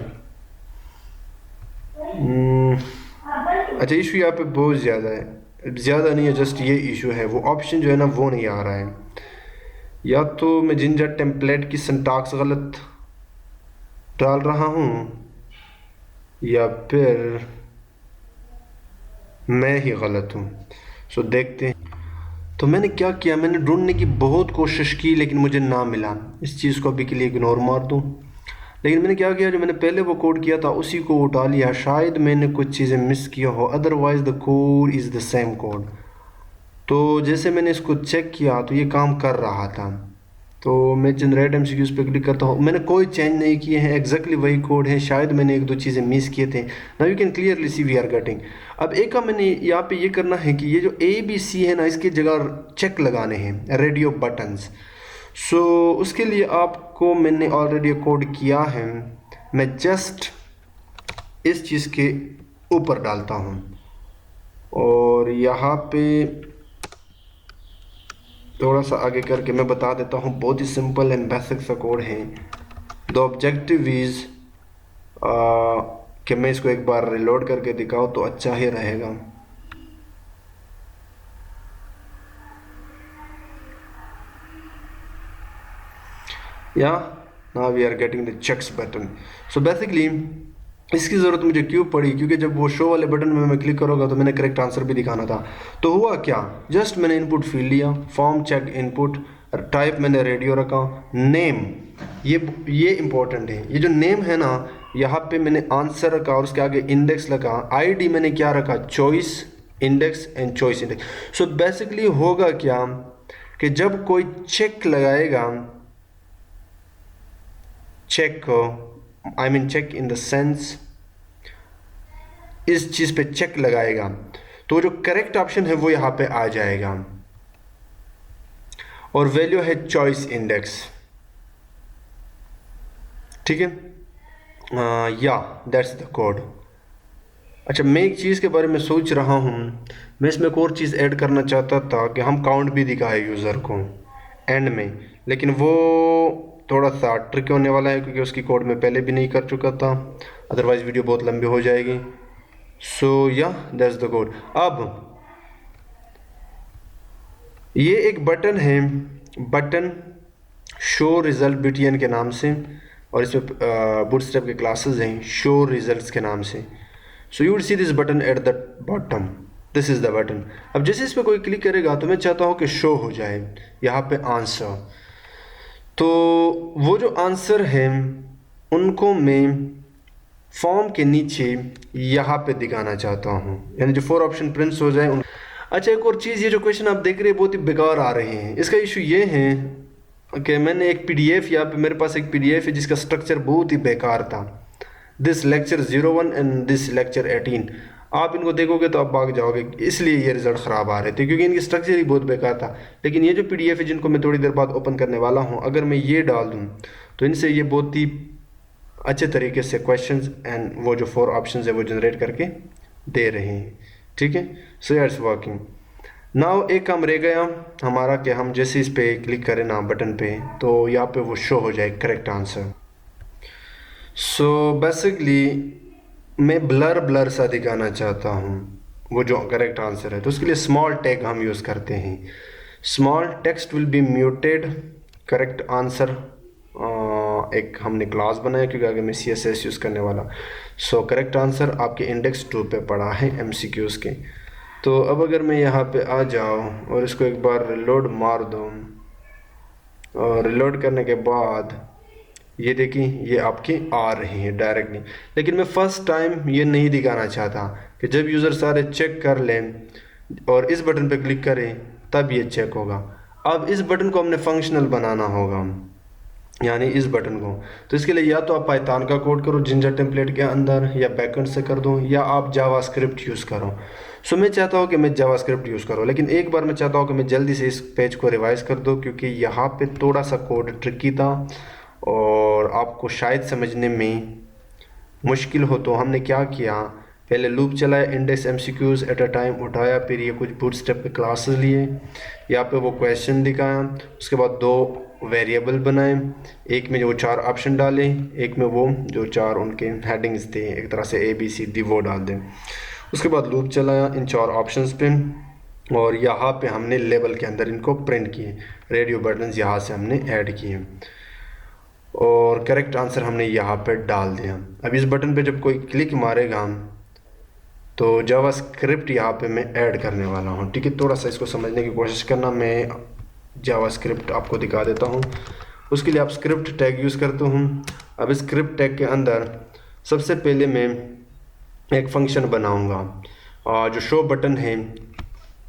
अच्छा, इशू यहाँ पे बहुत ज़्यादा है, ज़्यादा नहीं है, जस्ट ये इशू है, वो ऑप्शन जो है ना वो नहीं आ रहा है। या तो मैं जिंजर टेम्पलेट की सिंटैक्स गलत डाल रहा हूँ, या फिर मैं ही गलत हूँ। सो देखते हैं। तो मैंने क्या किया, मैंने ढूंढने की बहुत कोशिश की लेकिन मुझे ना मिला। इस चीज़ को अभी के लिए इग्नोर मार दूँ। लेकिन मैंने क्या किया, जो मैंने पहले वो कोड किया था उसी को उठा लिया। शायद मैंने कुछ चीज़ें मिस किया हो, otherwise the code is the same code. तो जैसे मैंने इसको चेक किया तो ये काम कर रहा था। तो मैं जनरेट एमसीक्यूज़ पे क्लिक करता हूँ, मैंने कोई चेंज नहीं किए हैं, एग्जैक्टली वही कोड है। शायद मैंने एक दो चीज़ें मिस किए थे। Now you can clearly see we are getting. अब एक का मैंने यहाँ पे ये करना है कि ये जो ए बी सी है ना, इसकी जगह चेक लगाने हैं, रेडियो बटन्स। सो उसके लिए आपको मैंने ऑलरेडी कोड किया है, मैं जस्ट इस चीज़ के ऊपर डालता हूँ और यहाँ पे थोड़ा सा आगे करके मैं बता देता हूँ। बहुत ही सिंपल एंड बेसिक सा कोड है। द ऑब्जेक्टिव इज़ कि मैं इसको एक बार रिलोड करके दिखाऊँ तो अच्छा ही रहेगा। या now we are getting the checks button. So basically इसकी ज़रूरत मुझे क्यों पड़ी, क्योंकि जब वो शो वाले बटन में मैं क्लिक करूँगा तो मैंने करेक्ट आंसर भी दिखाना था। तो हुआ क्या, जस्ट मैंने इनपुट फील्ड लिया, फॉर्म चेक इनपुट, टाइप मैंने रेडियो रखा, नेम, ये इम्पोर्टेंट है। ये जो नेम है ना, यहाँ पे मैंने आंसर रखा और उसके आगे इंडेक्स लगा। आईडी मैंने क्या रखा, choice index and choice index. So basically होगा क्या कि जब कोई चेक लगाएगा, check I mean check in the sense इस चीज़ पे चेक लगाएगा तो जो करेक्ट ऑप्शन है वो यहाँ पे आ जाएगा और वैल्यू है चॉइस इंडेक्स। ठीक है, या दैट्स द कोड। अच्छा, मैं एक चीज़ के बारे में सोच रहा हूँ, मैं इसमें एक और चीज़ ऐड करना चाहता था कि हम काउंट भी दिखाए यूज़र को एंड में, लेकिन वो थोड़ा सा ट्रिक होने वाला है क्योंकि उसकी कोड मैं पहले भी नहीं कर चुका था, अदरवाइज़ वीडियो बहुत लंबी हो जाएगी। सो या दैट्स द कोड। अब ये एक बटन है, बटन शो रिजल्ट BTN के नाम से, और इसमें बूटस्ट्रैप के क्लासेस हैं शो रिजल्ट्स के नाम से। So you will see this button at the bottom, this is the button. अब जैसे इस पर कोई क्लिक करेगा तो मैं चाहता हूँ कि शो हो जाए यहाँ पे आंसर। तो वो जो आंसर हैं उनको मैं फॉर्म के नीचे यहाँ पे दिखाना चाहता हूँ, यानी जो 4 ऑप्शन प्रिंट्स हो जाए। अच्छा, एक और चीज़, ये जो क्वेश्चन आप देख रहे हैं बहुत ही बेकार आ रहे हैं। इसका इशू ये है कि मैंने एक PDF, यहाँ पे मेरे पास एक PDF है जिसका स्ट्रक्चर बहुत ही बेकार था। This lecture 01 and this lecture 18, आप इनको देखोगे तो आप भाग जाओगे, इसलिए ये रिज़ल्ट ख़राब आ रहे थे क्योंकि इनकी स्ट्रक्चर ही बहुत बेकार था। लेकिन ये जो PDF है जिनको मैं थोड़ी देर बाद ओपन करने वाला हूँ, अगर मैं ये डाल दूँ तो इनसे ये बहुत ही अच्छे तरीके से क्वेश्चंस एंड वो जो 4 ऑप्शंस है वो जनरेट करके दे रहे हैं। ठीक है, सो इट्स वर्किंग। नाउ एक काम रह गया हमारा कि हम जैसे इस पे क्लिक करें ना बटन पे, तो यहाँ पे वो शो हो जाए करेक्ट आंसर। सो बेसिकली मैं ब्लर सा दिखाना चाहता हूँ वो जो करेक्ट आंसर है, तो उसके लिए स्मॉल टैग हम यूज़ करते हैं। Small text will be muted correct answer. एक हमने क्लास बनाया क्योंकि आगे मैं CSS यूज़ करने वाला। सो करेक्ट आंसर आपके इंडेक्स 2 पे पड़ा है MCQs के। तो अब अगर मैं यहाँ पे आ जाऊँ और इसको एक बार रिलोड मार दूँ, और रिलोड करने के बाद ये देखिए ये आपके आ रहे हैं डायरेक्टली। लेकिन मैं फ़र्स्ट टाइम ये नहीं दिखाना चाहता कि जब यूज़र सारे चेक कर लें और इस बटन पे क्लिक करें तब ये चेक होगा। अब इस बटन को हमने फंक्शनल बनाना होगा। यानी इस बटन को। तो इसके लिए या तो आप पाइथन का कोड करो जिंजर टेम्पलेट के अंदर, या बैकएंड से कर दो, या आप जावास्क्रिप्ट यूज़ करो। सो मैं चाहता हूँ कि मैं जावास्क्रिप्ट यूज़ करूँ, लेकिन एक बार मैं चाहता हूँ कि मैं जल्दी से इस पेज को रिवाइज कर दूँ, क्योंकि यहाँ पे थोड़ा सा कोड ट्रिकी था और आपको शायद समझने में मुश्किल हो। तो हमने क्या किया, पहले लूप चलाया, index MCQs at a time उठाया, फिर ये कुछ बूटस्ट्रैप पे क्लासेस लिए, यहाँ पे वो क्वेश्चन दिखाया, उसके बाद दो वेरिएबल बनाए, एक में वो 4 ऑप्शन डाले, एक में वो जो 4 उनके हेडिंग्स थे एक तरह से ABCD वो डाल दें। उसके बाद लूप चलाया इन 4 ऑप्शंस पे, और यहाँ पे हमने लेबल के अंदर इनको प्रिंट किए, रेडियो बटन्स यहाँ से हमने ऐड किए, और करेक्ट आंसर हमने यहाँ पे डाल दिया। अब इस बटन पे जब कोई क्लिक मारेगा तो जावास्क्रिप्ट यहाँ पे मैं ऐड करने वाला हूँ, ठीक है। थोड़ा सा इसको समझने की कोशिश करना, मैं जावास्क्रिप्ट आपको दिखा देता हूँ। उसके लिए आप स्क्रिप्ट टैग यूज़ करते हूँ। अब स्क्रिप्ट टैग के अंदर सबसे पहले मैं एक फंक्शन बनाऊँगा, और जो शो बटन है,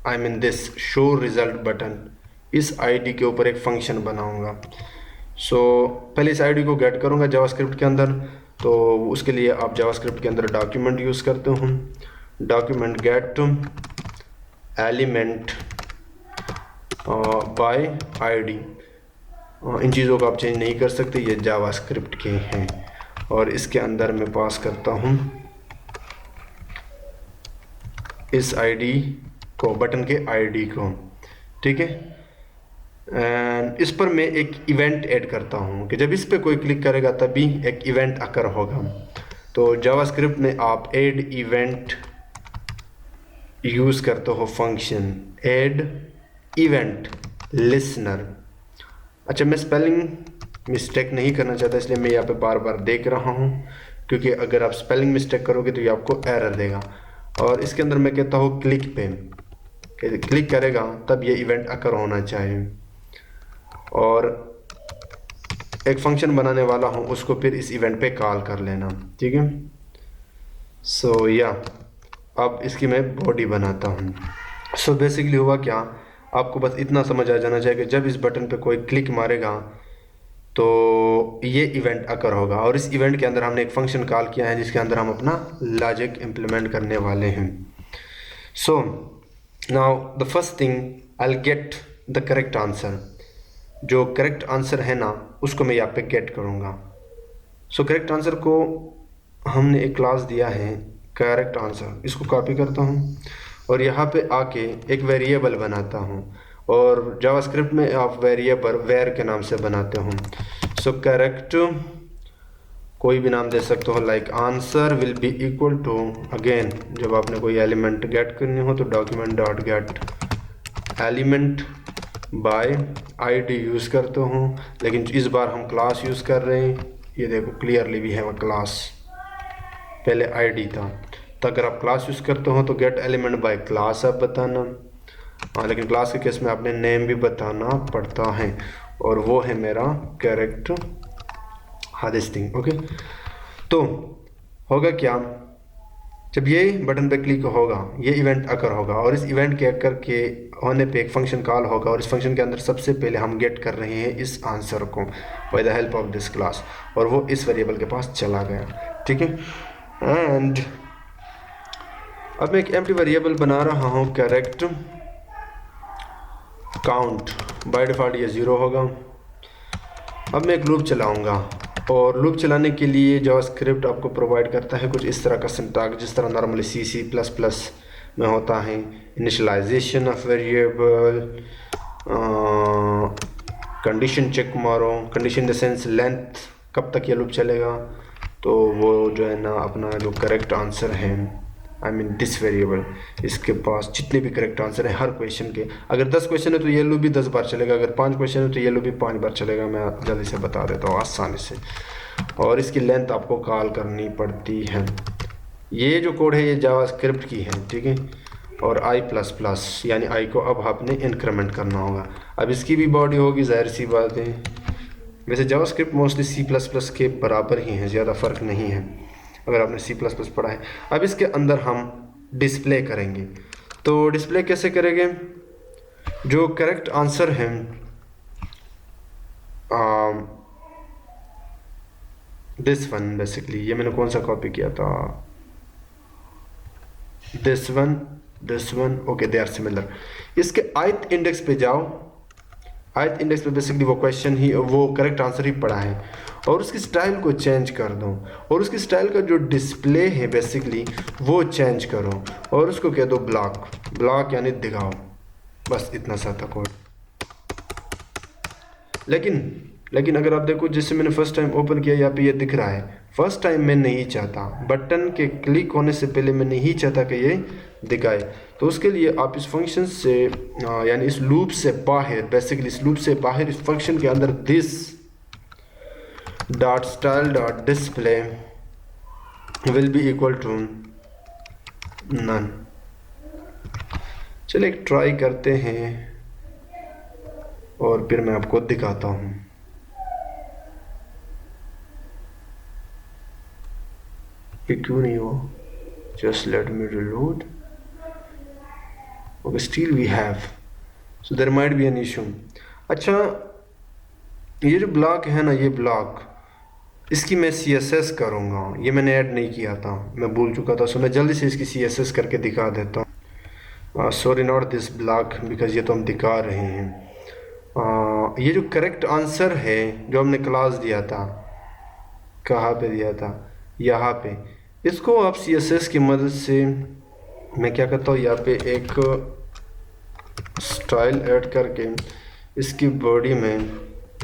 I mean this show result button, इस आईडी के ऊपर एक फंक्शन बनाऊँगा। सो पहले इस आईडी को गेट करूँगा जावास्क्रिप्ट के अंदर। तो उसके लिए आप जावास्क्रिप्ट के अंदर डॉक्यूमेंट यूज़ करते हो, document get element by ID. इन चीज़ों को आप चेंज नहीं कर सकते, ये जावास्क्रिप्ट के हैं। और इसके अंदर मैं पास करता हूँ इस आईडी को, बटन के आईडी को, ठीक है। एंड इस पर मैं एक इवेंट ऐड करता हूँ कि जब इस पर कोई क्लिक करेगा तभी एक इवेंट अकर होगा। तो जावास्क्रिप्ट में आप ऐड इवेंट यूज़ करते हो फंक्शन ऐड इवेंट लिसनर। अच्छा, मैं स्पेलिंग मिस्टेक नहीं करना चाहता, इसलिए मैं यहाँ पे बार बार देख रहा हूँ, क्योंकि अगर आप स्पेलिंग मिस्टेक करोगे तो ये आपको एरर देगा। और इसके अंदर मैं कहता हूँ क्लिक पे, क्लिक करेगा तब ये इवेंट अकर होना चाहिए। और एक फंक्शन बनाने वाला हूँ, उसको फिर इस इवेंट पे कॉल कर लेना, ठीक है। सो या अब इसकी मैं बॉडी बनाता हूँ। सो बेसिकली हुआ क्या, आपको बस इतना समझ आ जाना चाहिए कि जब इस बटन पे कोई क्लिक मारेगा तो ये इवेंट अकर होगा, और इस इवेंट के अंदर हमने एक फंक्शन कॉल किया है जिसके अंदर हम अपना लॉजिक इम्प्लीमेंट करने वाले हैं। So now the first thing I will get the correct answer. जो करेक्ट आंसर है ना, उसको मैं यहाँ पे गेट करूँगा। सो करेक्ट आंसर को हमने एक क्लास दिया है करेक्ट आंसर, इसको कॉपी करता हूँ और यहाँ पे आके एक वेरिएबल बनाता हूँ, और जावास्क्रिप्ट में आप वेरिएबल वेर के नाम से बनाते हो। सो करेक्ट कोई भी नाम दे सकते हो, like answer will be equal to, again जब आपने कोई एलिमेंट गेट करनी हो तो document dot get element by ID use करते हो, लेकिन इस बार हम क्लास यूज़ कर रहे हैं। ये देखो क्लियरली भी है वो क्लास, पहले आईडी था। तो अगर आप क्लास यूज़ करते हो तो गेट एलिमेंट बाय क्लास आप बताना, हाँ, लेकिन क्लास के केस में आपने नेम भी बताना पड़ता है, और वो है मेरा करेक्ट दिस थिंग, ओके। तो होगा क्या, जब ये बटन पे क्लिक होगा ये इवेंट अकर होगा, और इस इवेंट के अकर के होने पे एक फंक्शन कॉल होगा, और इस फंक्शन के अंदर सबसे पहले हम गेट कर रहे हैं इस आंसर को by the help of this class, और वो इस वेरिएबल के पास चला गया, ठीक है। एंड अब मैं एक एम्प्टी वेरिएबल बना रहा हूँ करेक्ट काउंट, बाय डिफ़ॉल्ट ये 0 होगा। अब मैं एक लूप चलाऊँगा, और लूप चलाने के लिए जावास्क्रिप्ट आपको प्रोवाइड करता है कुछ इस तरह का सिंटैक्स, जिस तरह नॉर्मली C++ में होता है, initialisation of variable, condition check मारो, condition in the sense length, कब तक ये लूप चलेगा, तो वो जो है ना अपना जो करेक्ट आंसर है, आई मीन दिस वेरिएबल, इसके पास जितने भी करेक्ट आंसर है हर क्वेश्चन के, अगर 10 क्वेश्चन है तो ये लूप भी 10 बार चलेगा, अगर 5 क्वेश्चन है तो ये लूप भी 5 बार चलेगा। मैं जल्दी से बता देता हूँ आसानी से, और इसकी लेंथ आपको कॉल करनी पड़ती है। ये जो कोड है ये जावास्क्रिप्ट की है, ठीक है, और I++ यानी आई को अब आपने इंक्रीमेंट करना होगा। अब इसकी भी बॉडी होगी, जाहिर सी बात है। वैसे जावास्क्रिप्ट मोस्टली C++ के बराबर ही है, ज़्यादा फ़र्क नहीं है अगर आपने C++ पढ़ा है। अब इसके अंदर हम डिस्प्ले करेंगे, तो डिस्प्ले कैसे करेंगे, जो करेक्ट आंसर है दिस वन बेसिकली, ये मैंने कौन सा कॉपी किया था, this one, okay they are similar. इसके ith इंडेक्स पे जाओ, ith इंडेक्स पे बेसिकली वो क्वेश्चन ही, वो करेक्ट आंसर ही पड़ा है, और उसकी स्टाइल को चेंज कर दो, और उसकी स्टाइल का जो डिस्प्ले है बेसिकली वो चेंज करो, और उसको कह दो ब्लॉक, ब्लॉक यानी दिखाओ, बस इतना सा था कोड। लेकिन अगर आप देखो, जैसे मैंने फर्स्ट टाइम ओपन किया, यहाँ पे ये दिख रहा है, फर्स्ट टाइम मैं नहीं चाहता, बटन के क्लिक होने से पहले मैं नहीं चाहता कि ये दिखाए, तो उसके लिए आप इस फंक्शन से यानी इस लूप से बाहर, बेसिकली इस लूप से बाहर, इस फंक्शन के अंदर this dot style dot display will be equal to none. चलिए एक ट्राई करते हैं और फिर मैं आपको दिखाता हूँ। ये क्यों नहीं हुआ, just let me reload, okay still we have, so there might be an issue. अच्छा, ये जो ब्लॉक है ना, ये ब्लॉक, इसकी मैं CSS करूँगा, ये मैंने ऐड नहीं किया था, मैं भूल चुका था, सो मैं जल्दी से इसकी CSS करके दिखा देता हूँ। Sorry not this block, because ये तो हम दिखा रहे हैं। ये जो करेक्ट आंसर है जो हमने क्लास दिया था, कहाँ पे दिया था, यहाँ पे, इसको आप CSS की मदद से, मैं क्या करता हूँ, यहाँ पे एक स्टाइल ऐड करके इसकी बॉडी में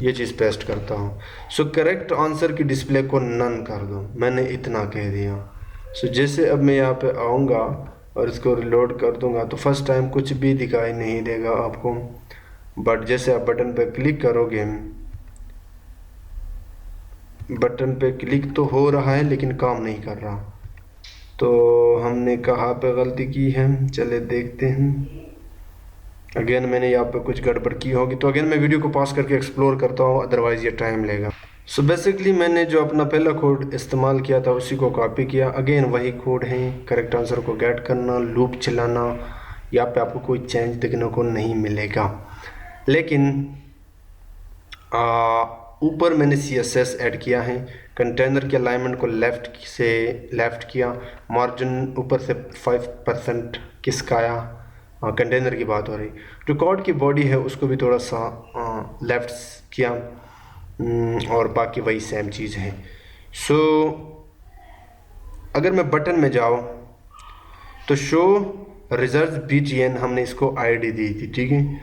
ये चीज़ पेस्ट करता हूँ। सो करेक्ट आंसर की डिस्प्ले को नन कर दो, मैंने इतना कह दिया। सो जैसे अब मैं यहाँ पे आऊँगा और इसको रिलोड कर दूँगा तो फर्स्ट टाइम कुछ भी दिखाई नहीं देगा आपको, बट जैसे आप बटन पे क्लिक करोगे, बटन पे क्लिक तो हो रहा है लेकिन काम नहीं कर रहा, तो हमने कहाँ पे गलती की है, चले देखते हैं। अगेन मैंने यहाँ पे कुछ गड़बड़ की होगी, तो अगेन मैं वीडियो को पॉज करके एक्सप्लोर करता हूँ, अदरवाइज़ ये टाइम लेगा। सो बेसिकली मैंने जो अपना पहला कोड इस्तेमाल किया था उसी को कॉपी किया, अगेन वही कोड है, करेक्ट आंसर को गेट करना, लूप चलाना, यहाँ पे आपको कोई चेंज देखने को नहीं मिलेगा। लेकिन ऊपर मैंने CSS ऐड किया है, कंटेनर के अलाइनमेंट को लेफ़्ट किया, मार्जिन ऊपर से 5% किसकाया, कंटेनर की बात हो रही, जो कोड की बॉडी है उसको भी थोड़ा सा लेफ़्ट किया, और बाकी वही सेम चीज़ है। सो अगर मैं बटन में जाऊँ तो शो रिजल्ट BGN हमने इसको ID दी थी, ठीक है,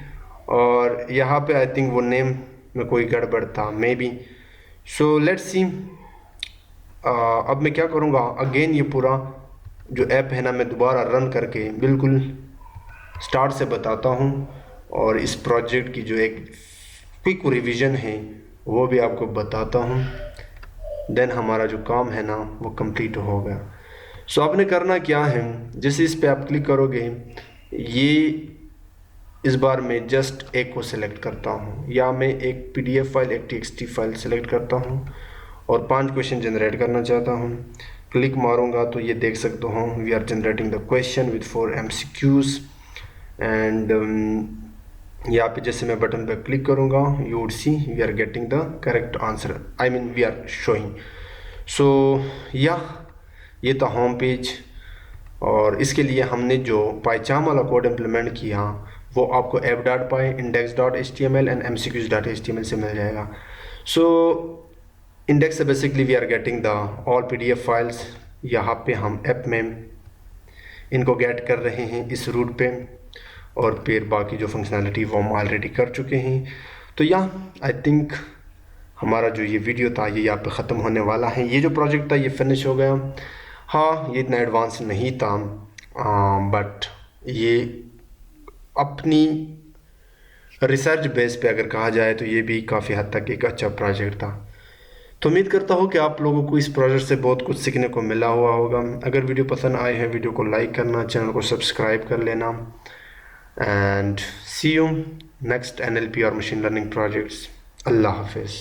और यहाँ पे आई थिंक वो नेम में कोई गड़बड़ था may be. So let's see, अब मैं क्या करूँगा, अगेन ये पूरा जो ऐप है ना, मैं दोबारा रन करके बिल्कुल स्टार्ट से बताता हूँ, और इस प्रोजेक्ट की जो एक क्विक रिवीजन है वो भी आपको बताता हूँ, देन हमारा जो काम है ना वो कंप्लीट हो गया। सो आपने करना क्या है, जैसे इस पे आप क्लिक करोगे, ये इस बार मैं जस्ट एक को सिलेक्ट करता हूँ, या मैं एक PDF फाइल, एक TXT फाइल सिलेक्ट करता हूँ और 5 क्वेश्चन जनरेट करना चाहता हूँ। क्लिक मारूंगा तो ये देख सकते हो, we are generating the question with 4 MCQs, and यहाँ पे जैसे मैं बटन पर क्लिक करूँगा, you would see we are getting the correct answer, I mean we are showing. So yeah ये था होम पेज, और इसके लिए हमने जो पाइचाम वाला कोड इम्प्लीमेंट किया वो आपको app.py, index.html एंड mcqs.html से मिल जाएगा। सो इंडेक्स से basically we are getting the all PDF files, यहाँ पे हम ऐप में इनको गेट कर रहे हैं इस रूट पे, और फिर बाकी जो फंक्शनैलिटी वो हम ऑलरेडी कर चुके हैं। तो या आई थिंक हमारा जो ये वीडियो था ये यहाँ पे ख़त्म होने वाला है, ये जो प्रोजेक्ट था ये फिनिश हो गया। हाँ, ये इतना एडवांस नहीं था, बट ये अपनी रिसर्च बेस पे अगर कहा जाए तो ये भी काफ़ी हद तक एक अच्छा प्रोजेक्ट था। तो उम्मीद करता हूँ कि आप लोगों को इस प्रोजेक्ट से बहुत कुछ सीखने को मिला हुआ होगा। अगर वीडियो पसंद आए है, वीडियो को लाइक करना, चैनल को सब्सक्राइब कर लेना, and see you next NLP और मशीन लर्निंग प्रोजेक्ट्स। अल्लाह हाफिज़।